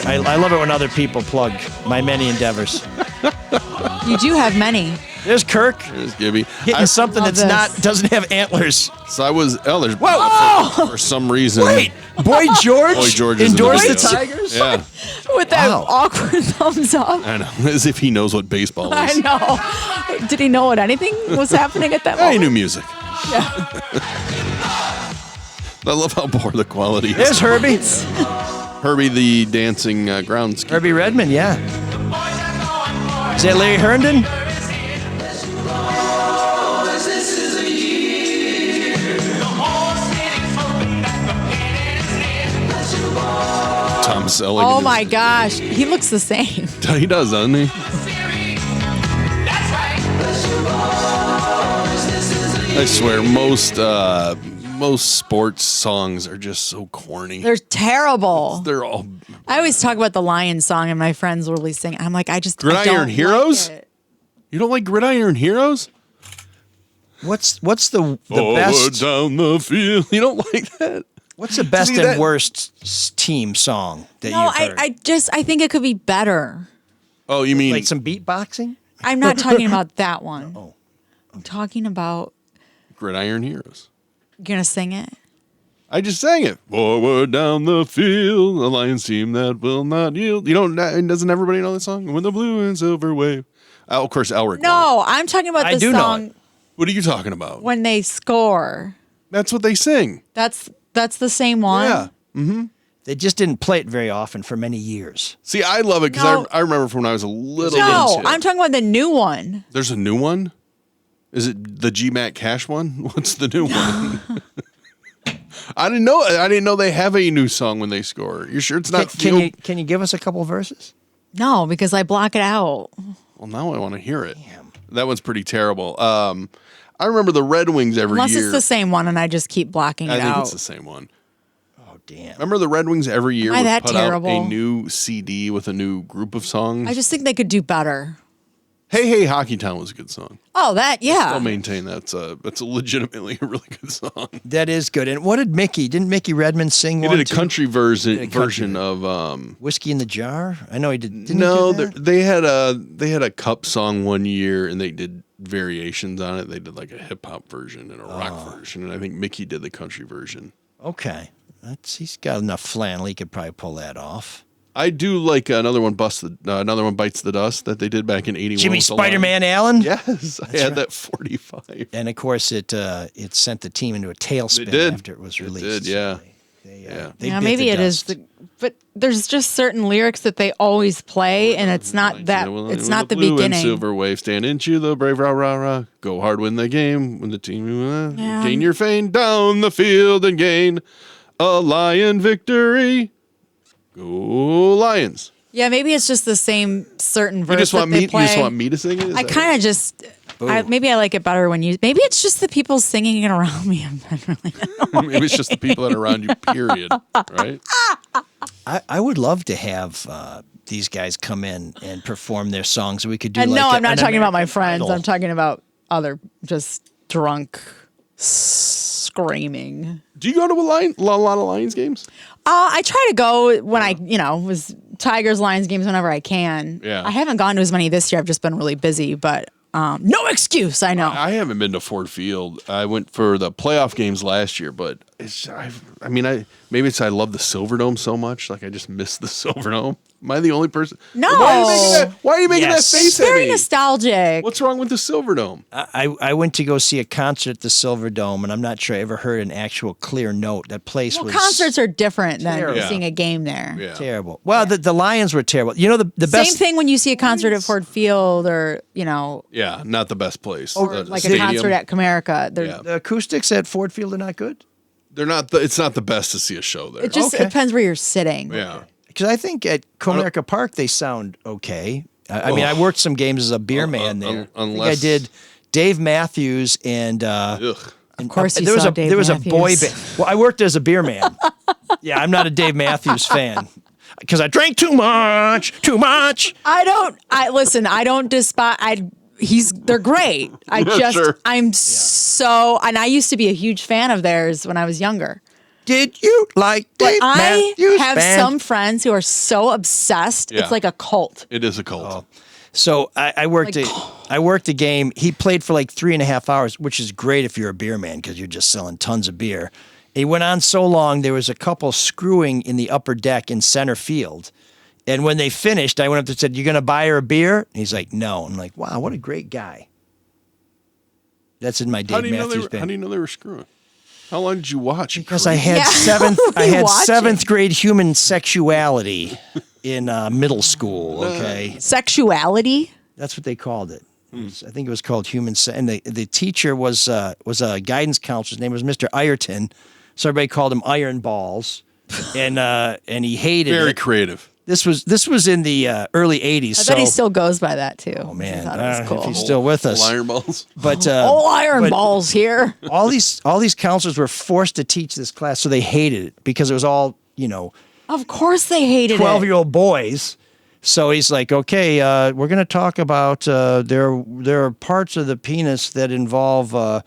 I love it when other people plug my many endeavors. You do have many. There's Kirk. There's Gibby. Hitting something that's doesn't have antlers. So I was, there's for some reason. Wait, Boy George, Boy George is endorsed in the video. Tigers? Yeah. With that awkward thumbs up. I know. As if he knows what baseball is. I know. Did he know what anything was happening at that moment? He knew music. Yeah. I love how poor the quality is. There's Herbie. Herbie the dancing groundskeeper. Herbie Redmond, yeah. Is that Larry Herndon? Tom Selleck. Oh my gosh. He looks the same. He does, doesn't he? I swear, most sports songs are just so corny. They're terrible. They're all. I always talk about the Lion song, and my friends will be singing. I'm like, I Gridiron don't Heroes? Like it. You don't like Gridiron Heroes? What's the Forward best down the field? You don't like that? What's the best and worst team song that No, you've heard? I think it could be better. Oh, you mean like some beatboxing? I'm not talking about that one. Oh. I'm talking about. Gridiron Heroes? You're gonna sing it? I just sang it. Forward down the field, the Lions team that will not yield. You don't? Doesn't everybody know that song? When the blue and silver wave. Of course, Elric. No, I'm talking about I the do know song. it. What are you talking about? When they score. That's what they sing. That's the same one? Yeah. Mm-hmm. They just didn't play it very often for many years. See, I love it because No. I remember from when I was a little No, kid. I'm talking about the new one. There's a new one? Is it the GMAC Cash one? What's the new one? I didn't know they have a new song when they score. You sure it's not Can you give us a couple verses? No, because I block it out. Well, now I want to hear it. Damn. That one's pretty terrible. I remember the Red Wings every Unless year. it's the same one and I just keep blocking it out. I think it's the same one. Oh, damn. Remember the Red Wings every year Am I would that put terrible? out a new CD with a new group of songs? I just think they could do better. Hey Hey Hockey Town was a good song. Oh, that, I yeah. still maintain that's a legitimately a really good song. That is good. And what did Didn't Mickey Redmond sing He one did a too? country version of Whiskey in the Jar? I know he did. Didn't no, he do that? they had a cup song one year and they did variations on it. They did like a hip hop version and a rock version, and I think Mickey did the country version. Okay. He's got enough flannel. He could probably pull that off. I do like another one bites the dust that they did back in '81. Jimmy with the Spider-Man line. Allen? Yes, I had that 45. And of course, it sent the team into a tailspin It did. after it was released. It did, yeah. They Yeah, bit maybe the it is dust. but there's just certain lyrics that they always play, and it's not that. It's not the blue and beginning. silver wave stand into the brave rah rah rah. Go hard, win the game. When the team Yeah. gain your fame down the field and gain a Lion victory. Go Lions! Yeah, maybe it's just the same certain verse You just that want they me? play. You just want me to sing it? Is I that kind of just. Maybe I like it better when you. Maybe it's just the people singing it around me. I'm not really. it? Maybe it's just the people that are around you. Period. Right? I would love to have these guys come in and perform their songs. We could do. And like no, I'm not an talking about my American friends. Idol. I'm talking about other just drunk screaming. Do you go to a lot of Lions games? I try to go when I, was Tigers Lions games whenever I can. Yeah. I haven't gone to as many this year. I've just been really busy, but no excuse. I know. I haven't been to Ford Field. I went for the playoff games last year, but maybe it's I love the Silverdome so much, like I just miss the Silverdome. Am I the only person? No. Why are you making Yes. that face It's very at me? nostalgic. What's wrong with the Silverdome? I went to go see a concert at the Silverdome, and I'm not sure I ever heard an actual clear note. That place was Concerts are different than terrible. seeing a game there. Yeah. terrible. Well, the Lions were terrible. You know, the best. Same thing when you see a concert at Ford Field or, Yeah, not the best place. or The like stadium. a concert at Comerica. Yeah. The acoustics at Ford Field are not good. They're not. It's not the best to see a show there. It just Okay. depends where you're sitting. Yeah. Because I think at Comerica Park they sound okay. I mean, I worked some games as a beer man there. I think I unless- did Dave Matthews and. Ugh. Of course, you there was saw a Dave there was Matthews. a boy band. Well, I worked as a beer man. Yeah, I'm not a Dave Matthews fan because I drank too much. I don't despise. They're great. Sure. And I used to be a huge fan of theirs when I was younger. Did you like Dave But I Matthews have Band? some friends who are so obsessed. Yeah. It's like a cult. It is a cult. So I worked a game. He played for like 3.5 hours, which is great if you're a beer man because you're just selling tons of beer. He went on so long. There was a couple screwing in the upper deck in center field. And when they finished, I went up and said, "You going to buy her a beer?" And he's like, "No." I'm like, "Wow, what a great guy." That's in my Dave How do you know Matthews Band. they were screwing? How long did you watch? Because I had seventh grade human sexuality in middle school. Okay, Sexuality? that's what they called it. I think it was called human. And the teacher was a guidance counselor. His name was Mr. Ireton, so everybody called him Iron Balls, and he hated Very it. creative. This was in the early '80s. I bet he still goes by that too. Oh man, I thought it was cool. if he's still with us. Iron balls. But Iron balls here. all these counselors were forced to teach this class, so they hated it because it was all Of course they hated 12-year-old boys. So he's like, okay, we're going to talk about there are parts of the penis that involve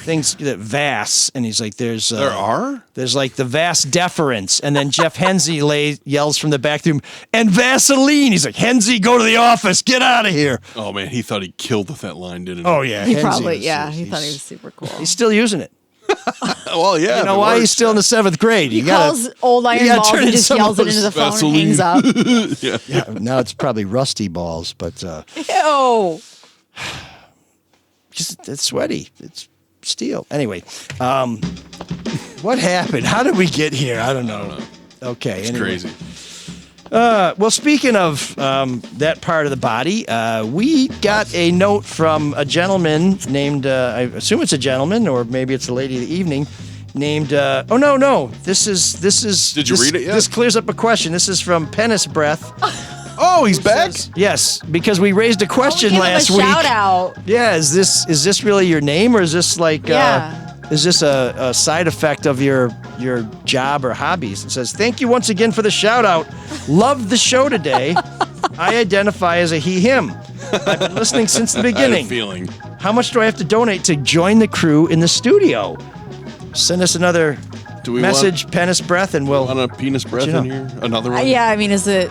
things that vas, and he's like, there's like the vas deferens, and then Jeff Henze yells from the back room, and Vaseline. He's like, Henze, go to the office, get out of here. Oh man, he thought he killed with that line, didn't he? Oh yeah, He Henze probably, was- he thought he was super cool. He's still using it. Well, yeah. You know why he's still in the 7th grade? He calls old iron balls and just yells it into the phone and hangs up. Yeah, now it's probably rusty balls, but Ew. it's sweaty. It's steel. Anyway, what happened? How did we get here? I don't know. Okay. It's anyway. crazy. Well, speaking of that part of the body, we got a note from a gentleman named, I assume it's a gentleman, or maybe it's a lady of the evening, named, oh, no. This is. Did you read it yet? This clears up a question. This is from Penis Breath. Oh, he's back? Yes, because we raised a question last week. Shout out. Yeah, is this really your name, or is this like is this a side effect of your job or hobbies? It says, "Thank you once again for the shout out. Love the show today. I identify as a he him. I've been listening since the beginning. I had a feeling. How much do I have to donate to join the crew in the studio?" Send us another message, Penis Breath, and we'll want a penis breath in here. Another one. Yeah, I mean, is it?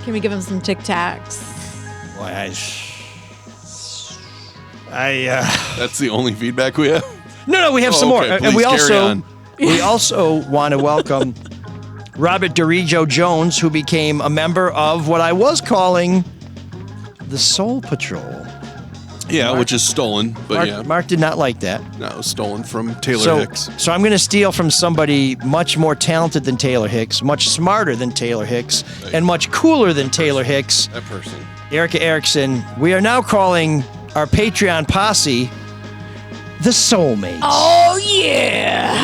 Can we give him some Tic Tacs? Well, That's the only feedback we have. No, we have some more, and we also want to welcome Robert Dorijo Jones, who became a member of what I was calling the Soul Patrol. Yeah, which is stolen, but Mark did not like that. No, it was stolen from Taylor Hicks. So I'm going to steal from somebody much more talented than Taylor Hicks, much smarter than Taylor Hicks, and much cooler than Taylor Hicks. That person. Erika Erickson. We are now calling our Patreon posse the Soulmates. Oh, yeah.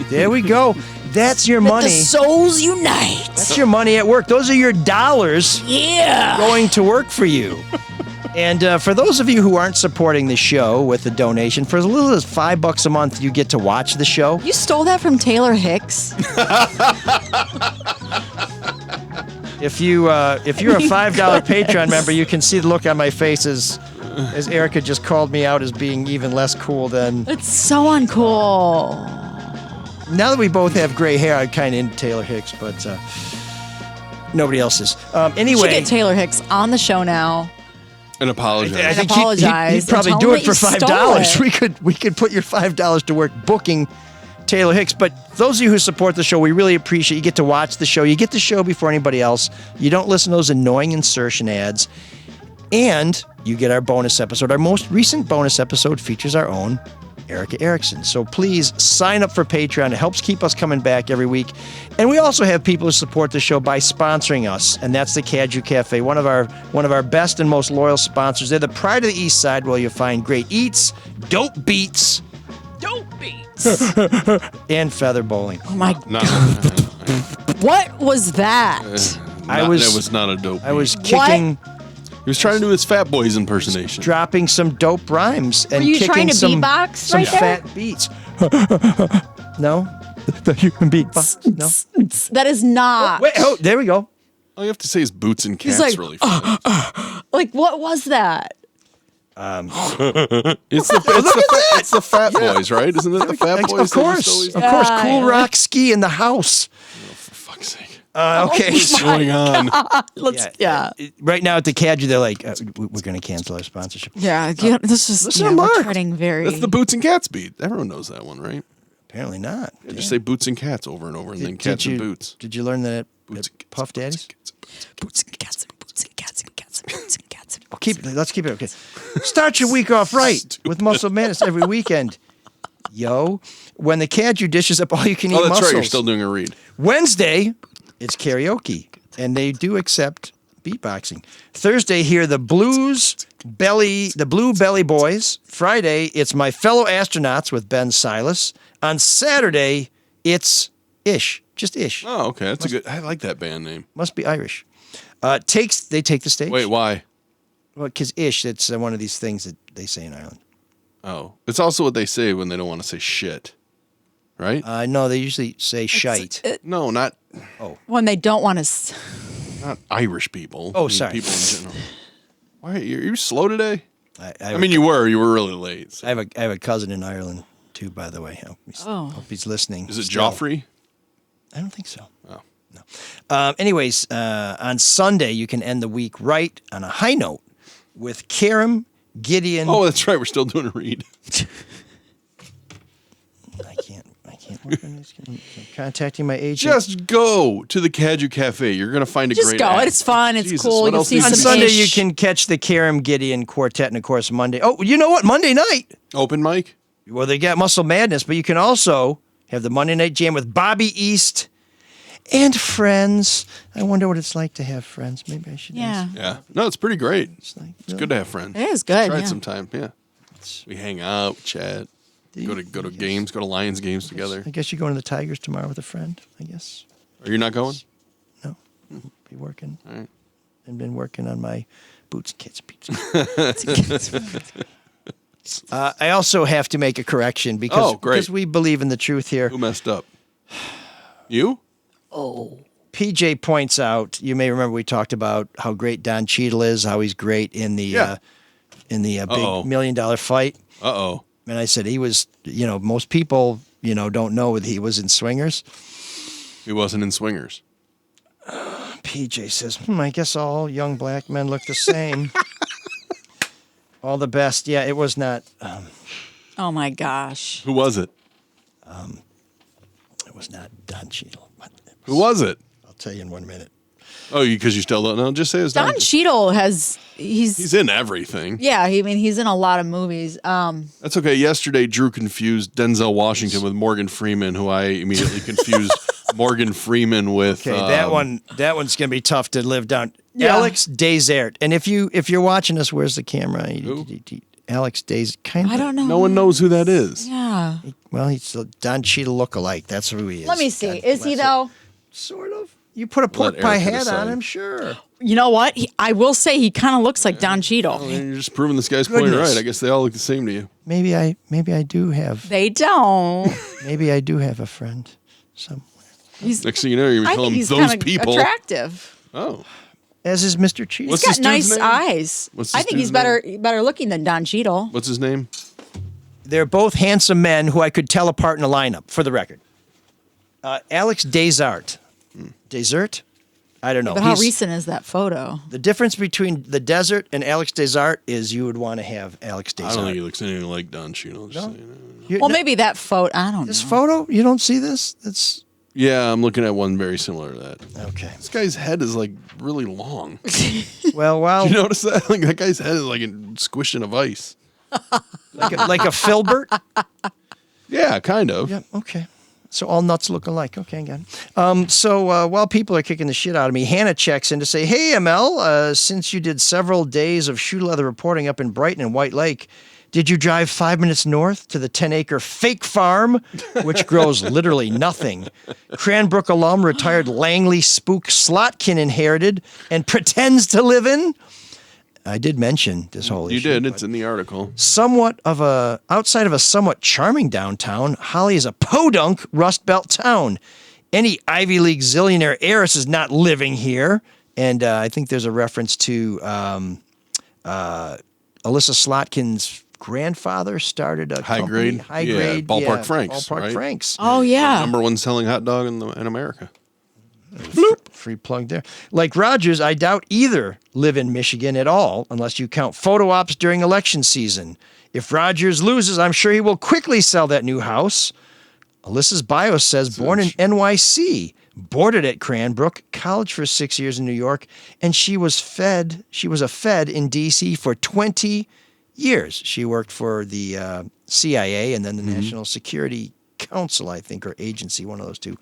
There we go. That's your money. The souls unite. That's your money at work. Those are your dollars going to work for you. And for those of you who aren't supporting the show with a donation, for as little as $5 a month, you get to watch the show. You stole that from Taylor Hicks? If you're a $5 Patreon member, you can see the look on my face as Erika just called me out as being even less cool than... It's so uncool. Now that we both have gray hair, I'm kind of into Taylor Hicks, but nobody else is. Anyway... We should get Taylor Hicks on the show now. And apologize. I think he'd probably do it for $5. We could put your $5 to work booking Taylor Hicks. But those of you who support the show, we really appreciate you get to watch the show. You get the show before anybody else. You don't listen to those annoying insertion ads. And you get our bonus episode. Our most recent bonus episode features our own Erika Erickson. So please sign up for Patreon. It helps keep us coming back every week. And we also have people who support the show by sponsoring us, and that's the Caju Cafe, one of our best and most loyal sponsors. They're the pride of the East Side, where you'll find great eats, dope beats, and feather bowling. Oh my God. What was that? It was not a dope. I was kicking. What? He was trying to do his Fat Boys impersonation. Dropping some dope rhymes and Were you kicking trying to some beatbox right there? fat beats. No? The human beatbox? No? That is not. Wait, there we go. All you have to say is boots and cats. He's like, really funny. Like, what was that? It's the Fat Boys, right? Isn't it the Fat Boys? Of course. Cool Rock Ski in the house. Oh, for fuck's sake. Okay. What's going on? Right now at the Caju, they're like, we're going to cancel our sponsorship. Yeah, this is listen to Mark. treading very. That's the Boots and Cats beat. Everyone knows that one, right? Apparently not. Yeah, just say Boots and Cats over and over, and then Cats and Boots. Did you learn that at Puff Daddy's? Boots and cats and boots and cats and cats and boots and cats. Let's keep it okay. Start your week off right with Muscle Madness every weekend. Yo, when the Caju dishes up all you can eat muscles. muscles. That's right. You're still doing a read. Wednesday, it's karaoke, and they do accept beatboxing. Thursday, hear the Blue Belly Boys. Friday, it's My Fellow Astronauts with Ben Silas. On Saturday, it's Ish, just Ish. Oh, okay, that's a good. I like that band name. Must be Irish. They take the stage. Wait, why? Well, because Ish, it's one of these things that they say in Ireland. Oh, it's also what they say when they don't want to say shit, right? No, they usually say shite. No, not. Oh, when they don't want to. Not Irish people. Oh, sorry. People in general. Why are you slow today? I mean, you were really late. So. I have a cousin in Ireland too, by the way. Hope he's listening. Is it still. Joffrey? I don't think so. Oh. No. Anyways, on Sunday, you can end the week right on a high note with Karam, Gideon. Oh, that's right. We're still doing a read. I can't Can't work on this. I'm contacting my agent. Just go to the Caju Cafe. You're going to find a Just great go. act. It's fun. It's Jesus, cool. what You'll else see needs On to some be Sunday, said? you can catch the Karam Gideon Quartet, and of course Monday. Oh, you know what? Monday night. Open mic? Well, they got Muscle Madness, but you can also have the Monday Night Jam with Bobby East and friends. I wonder what it's like to have friends. Maybe I should. Yeah. Yeah. No, it's pretty great. It's like, good to have friends. It is good. Try yeah. it sometime. Yeah. We hang out, chat, go to games, go to Lions games together. I guess you're going to the Tigers tomorrow with a friend. I guess. Are you not going? No, be working. All right. And been working on my boots and kids pizza. I also have to make a correction because we believe in the truth here. Who messed up? You? Oh. PJ points out, you may remember we talked about how great Don Cheadle is, how he's great in the big $1 million fight. Uh-oh. And I said he was, most people, don't know that he was in Swingers. He wasn't in Swingers. PJ says, I guess all young black men look the same. All the best. Yeah, it was not. Oh my gosh. Who was it? It was not Don Cheadle. Who was it? I'll tell you in 1 minute. Oh, because you still don't know? Just say his name. Don Cheadle he's in everything. Yeah, he's in a lot of movies. That's okay. Yesterday, Drew confused Denzel Washington with Morgan Freeman, who I immediately confused Morgan Freeman with. Okay, that one's gonna be tough to live down. Yeah. Alex Desert, and if you're watching us, where's the camera? Alex Desert, I don't know. No one knows who that is. Yeah. Well, he's a Don Cheadle lookalike. That's who he is. Let me see. Is he though? Sort of. You put a pork pie hat on him, sure. You know what? I will say he kind of looks like Don Cheadle. Well, you're just proving this guy's point right. I guess they all look the same to you. Maybe I do have. They don't. Maybe I do have a friend somewhere. Next thing you know, you're I going think to he's those kind of people. attractive. Oh. As is Mr. Cheadle. What's He's this got dude's nice name? eyes. What's I this think he's dude's better looking than Don Cheadle. What's his name? They're both handsome men who I could tell apart in a lineup, for the record. Alex Desart. Desert? I don't know. But how recent is that photo? The difference between the Desert and Alex Desart is you would want to have Alex Desart. I don't think he looks anything like Don Cheadle. Well, maybe that photo. I don't know. This photo? You don't see this? That's. Yeah, I'm looking at one very similar to that. Okay. This guy's head is like really long. Well. Did you notice that? Like that guy's head is like squished in a vice. like a filbert? Yeah, kind of. Yeah, okay. So all nuts look alike. Okay, got it. So while people are kicking the shit out of me, Hannah checks in to say, hey, ML, since you did several days of shoe leather reporting up in Brighton and White Lake, did you drive 5 minutes north to the 10-acre fake farm, which grows literally nothing? Cranbrook alum, retired Langley spook Slotkin inherited and pretends to live in? I did mention this whole issue. You did. It's in the article. Outside of a somewhat charming downtown, Holly is a podunk Rust Belt town. Any Ivy League zillionaire heiress is not living here. And I think there's a reference to Alyssa Slotkin's grandfather started a high company, grade, Ballpark Franks. Ballpark right? Franks. Oh, yeah. Number one selling hot dog in America. Free plug there. Like Rogers, I doubt either live in Michigan at all, unless you count photo ops during election season. If Rogers loses, I'm sure he will quickly sell that new house. Alyssa's bio says born in NYC, boarded at Cranbrook, college for 6 years in New York, and she was a Fed in D.C. for 20 years. She worked for the CIA and then the National Security Council, I think, or agency, one of those two.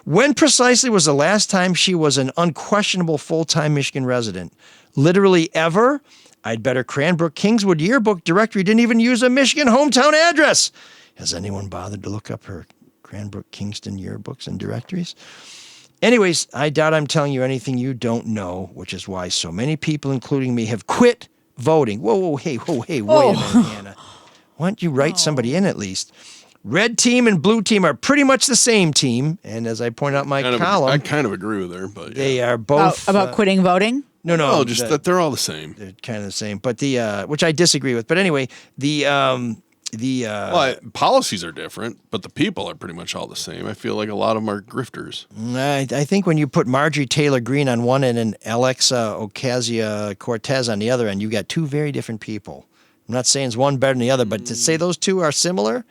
When precisely was the last time she was an unquestionable full-time Michigan resident? Literally ever? I'd bet her Cranbrook Kingswood yearbook directory didn't even use a Michigan hometown address. Has anyone bothered to look up her Cranbrook Kingston yearbooks and directories? Anyways, I doubt I'm telling you anything you don't know, which is why so many people, including me, have quit voting. Whoa, hey, wait a minute, Hannah. Why don't you write somebody in at least? Red team and blue team are pretty much the same team. And as I point out in my column. I kind of agree with her, but yeah. They are both. About quitting voting? No, just that they're all the same. They're kind of the same. But which I disagree with. But anyway, policies are different, but the people are pretty much all the same. I feel like a lot of them are grifters. I think when you put Marjorie Taylor Greene on one end and Alexa Ocasio-Cortez on the other end, you got two very different people. I'm not saying it's one better than the other, but to say those two are similar,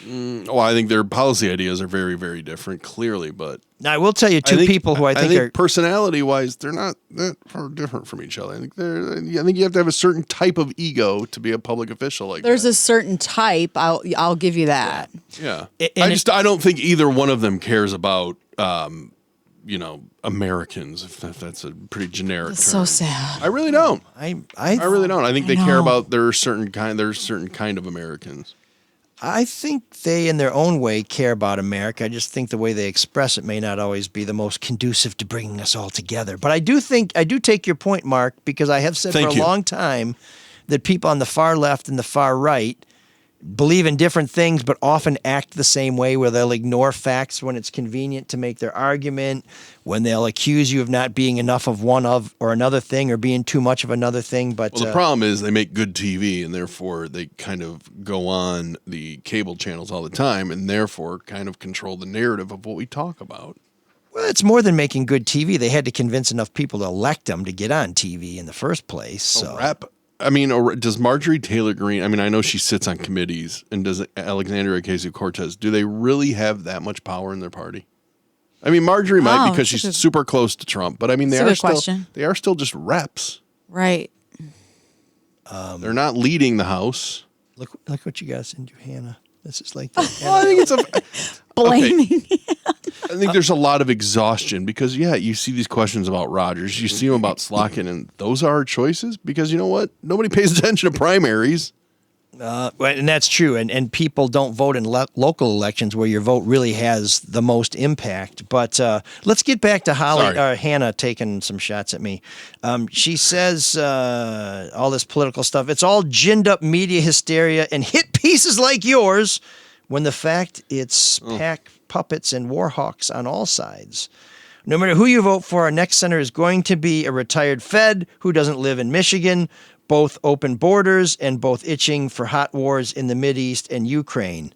Well, I think their policy ideas are very, very different, clearly. But now, I will tell you two people who I think are personality-wise, they're not that far different from each other. I think you have to have a certain type of ego to be a public official. There's a certain type. I'll give you that. Yeah. I don't think either one of them cares about Americans, if that's a pretty generic term. So sad. I really don't. I really don't. I think they care about there's certain kind of Americans. I think they, in their own way, care about America. I just think the way they express it may not always be the most conducive to bringing us all together. But I do take your point, Mark, because I have said for a long time that people on the far left and the far right believe in different things, but often act the same way, where they'll ignore facts when it's convenient to make their argument, when they'll accuse you of not being enough of one of or another thing, or being too much of another thing. But the problem is they make good TV, and therefore they kind of go on the cable channels all the time, and therefore kind of control the narrative of what we talk about. Well, it's more than making good TV. They had to convince enough people to elect them to get on TV in the first place. So. Does Marjorie Taylor Greene, I know she sits on committees, and does Alexandria Ocasio-Cortez, do they really have that much power in their party? Marjorie might, because she's super close to Trump, but they are still just reps. Right. They're not leading the House. Look what you guys into, Hannah. This is like that. Well, I think it's blaming. I think there's a lot of exhaustion because, you see these questions about Rogers. You see them about Slotkin, and those are our choices because you know what? Nobody pays attention to primaries. And that's true. And people don't vote in local elections where your vote really has the most impact. But let's get back to Hannah taking some shots at me. She says all this political stuff. It's all ginned up media hysteria and hit pieces like yours when the fact it's pack puppets and war hawks on all sides. No matter who you vote for, our next senator is going to be a retired Fed who doesn't live in Michigan, both open borders and both itching for hot wars in the Mideast and Ukraine.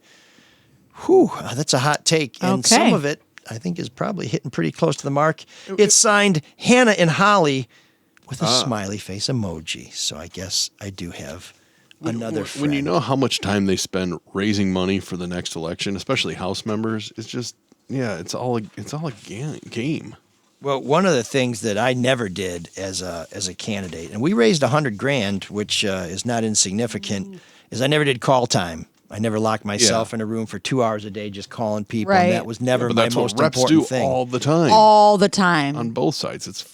Whew, that's a hot take. And some of it, I think, is probably hitting pretty close to the mark. It's signed Hannah and Holly with a smiley face emoji. So I guess I do have another friend. When you know how much time they spend raising money for the next election, especially House members, it's just, it's all a game. Well, one of the things that I never did as a candidate, and we raised $100,000, which is not insignificant, is I never did call time. I never locked myself in a room for 2 hours a day just calling people. Right. And that was never my most important thing. All the time. All the time. On both sides. It's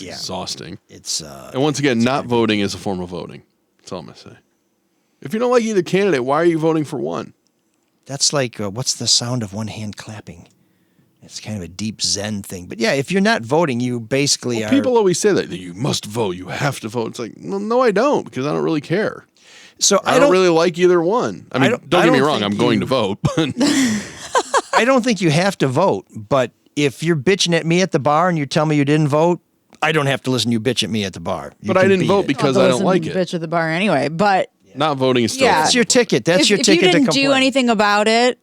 exhausting. And once again, not voting is a form of voting. That's all I'm going to say. If you don't like either candidate, why are you voting for one? That's like, what's the sound of one hand clapping? It's kind of a deep Zen thing. But if you're not voting, you basically are. People always say that you must vote. You have to vote. It's like, well, no, I don't, because I don't really care. So I don't really like either one. Don't get me wrong. I'm going to vote. But I don't think you have to vote. But if you're bitching at me at the bar and you tell me you didn't vote, I don't have to listen to you bitch at me at the bar. But I didn't vote because I don't like it. Bitch at the bar anyway. But not voting is still. That's your ticket. That's your ticket to complain. If you didn't do anything about it,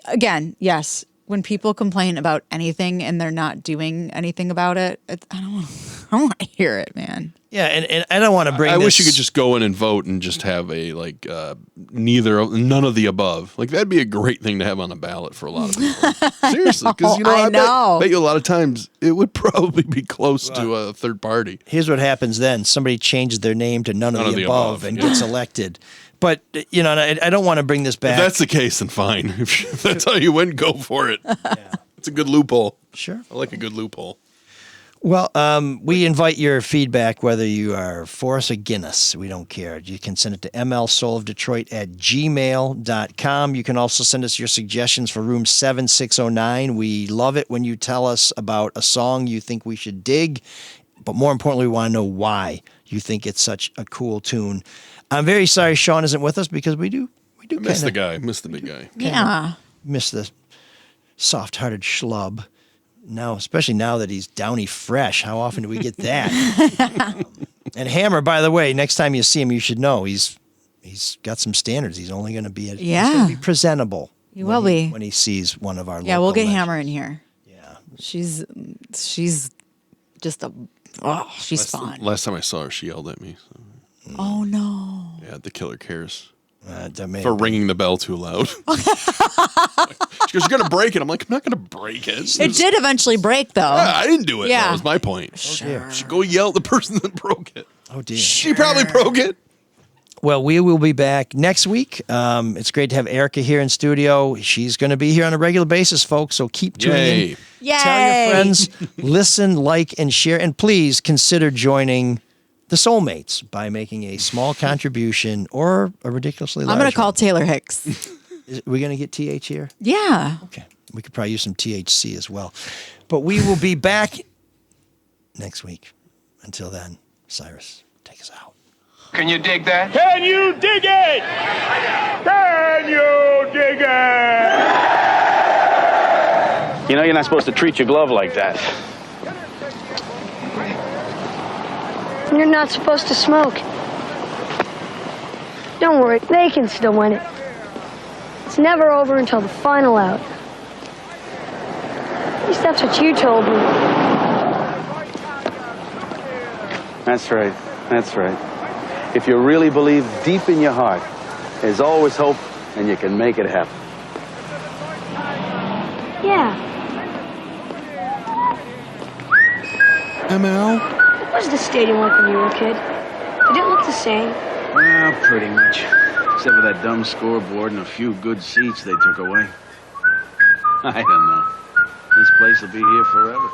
again, yes. When people complain about anything and they're not doing anything about it, I don't want to hear it, man. Yeah, and I don't want to bring. I wish you could just go in and vote and just have a none of the above. Like that'd be a great thing to have on a ballot for a lot of people. Seriously, because I bet you a lot of times it would probably be close to a third party. Here's what happens then: somebody changes their name to none of the above and gets elected. But, I don't want to bring this back. If that's the case, then fine. If that's how you win, go for it. It's a good loophole. Sure. I like a good loophole. Well, we invite your feedback, whether you are for us or against us. We don't care. You can send it to mlsoulofdetroit@gmail.com. You can also send us your suggestions for room 7609. We love it when you tell us about a song you think we should dig. But more importantly, we want to know why you think it's such a cool tune. I'm very sorry Shawn isn't with us because we do miss the guy. Miss the big guy. Yeah. Miss the soft-hearted schlub. Now, especially now that he's Downy Fresh. How often do we get that? And Hammer, by the way, next time you see him, you should know he's got some standards. He's only going to be he's going to be presentable. He will be when he sees one of our. Yeah, we'll get legends. Hammer in here. Yeah, she's just she's fun. Last time I saw her, she yelled at me. So. Oh no! Yeah, the killer cares. For ringing the bell too loud. She goes, you're going to break it. I'm like, I'm not going to break it. It did eventually break, though. I didn't do it. Yeah. That was my point. Sure. She go yell at the person that broke it. Oh, dear. She probably broke it. Well, we will be back next week. It's great to have Erika here in studio. She's going to be here on a regular basis, folks, so keep tuning in. Yay. Tell your friends, listen, like, and share. And please consider joining the Soulmates by making a small contribution or a ridiculously large I'm going to call Taylor Hicks. Are we going to get TH here? Yeah. Okay. We could probably use some THC as well. But we will be back next week. Until then, Cyrus, take us out. Can you dig that? Can you dig it? Can you dig it? You know you're not supposed to treat your glove like that. You're not supposed to smoke. Don't worry, they can still win it. It's never over until the final out. At least that's what you told me. That's right. That's right. If you really believe deep in your heart, there's always hope and you can make it happen. Yeah. ML? What was the stadium like when you were a kid? Did it look the same? Well, pretty much. Except for that dumb scoreboard and a few good seats they took away. I don't know. This place will be here forever.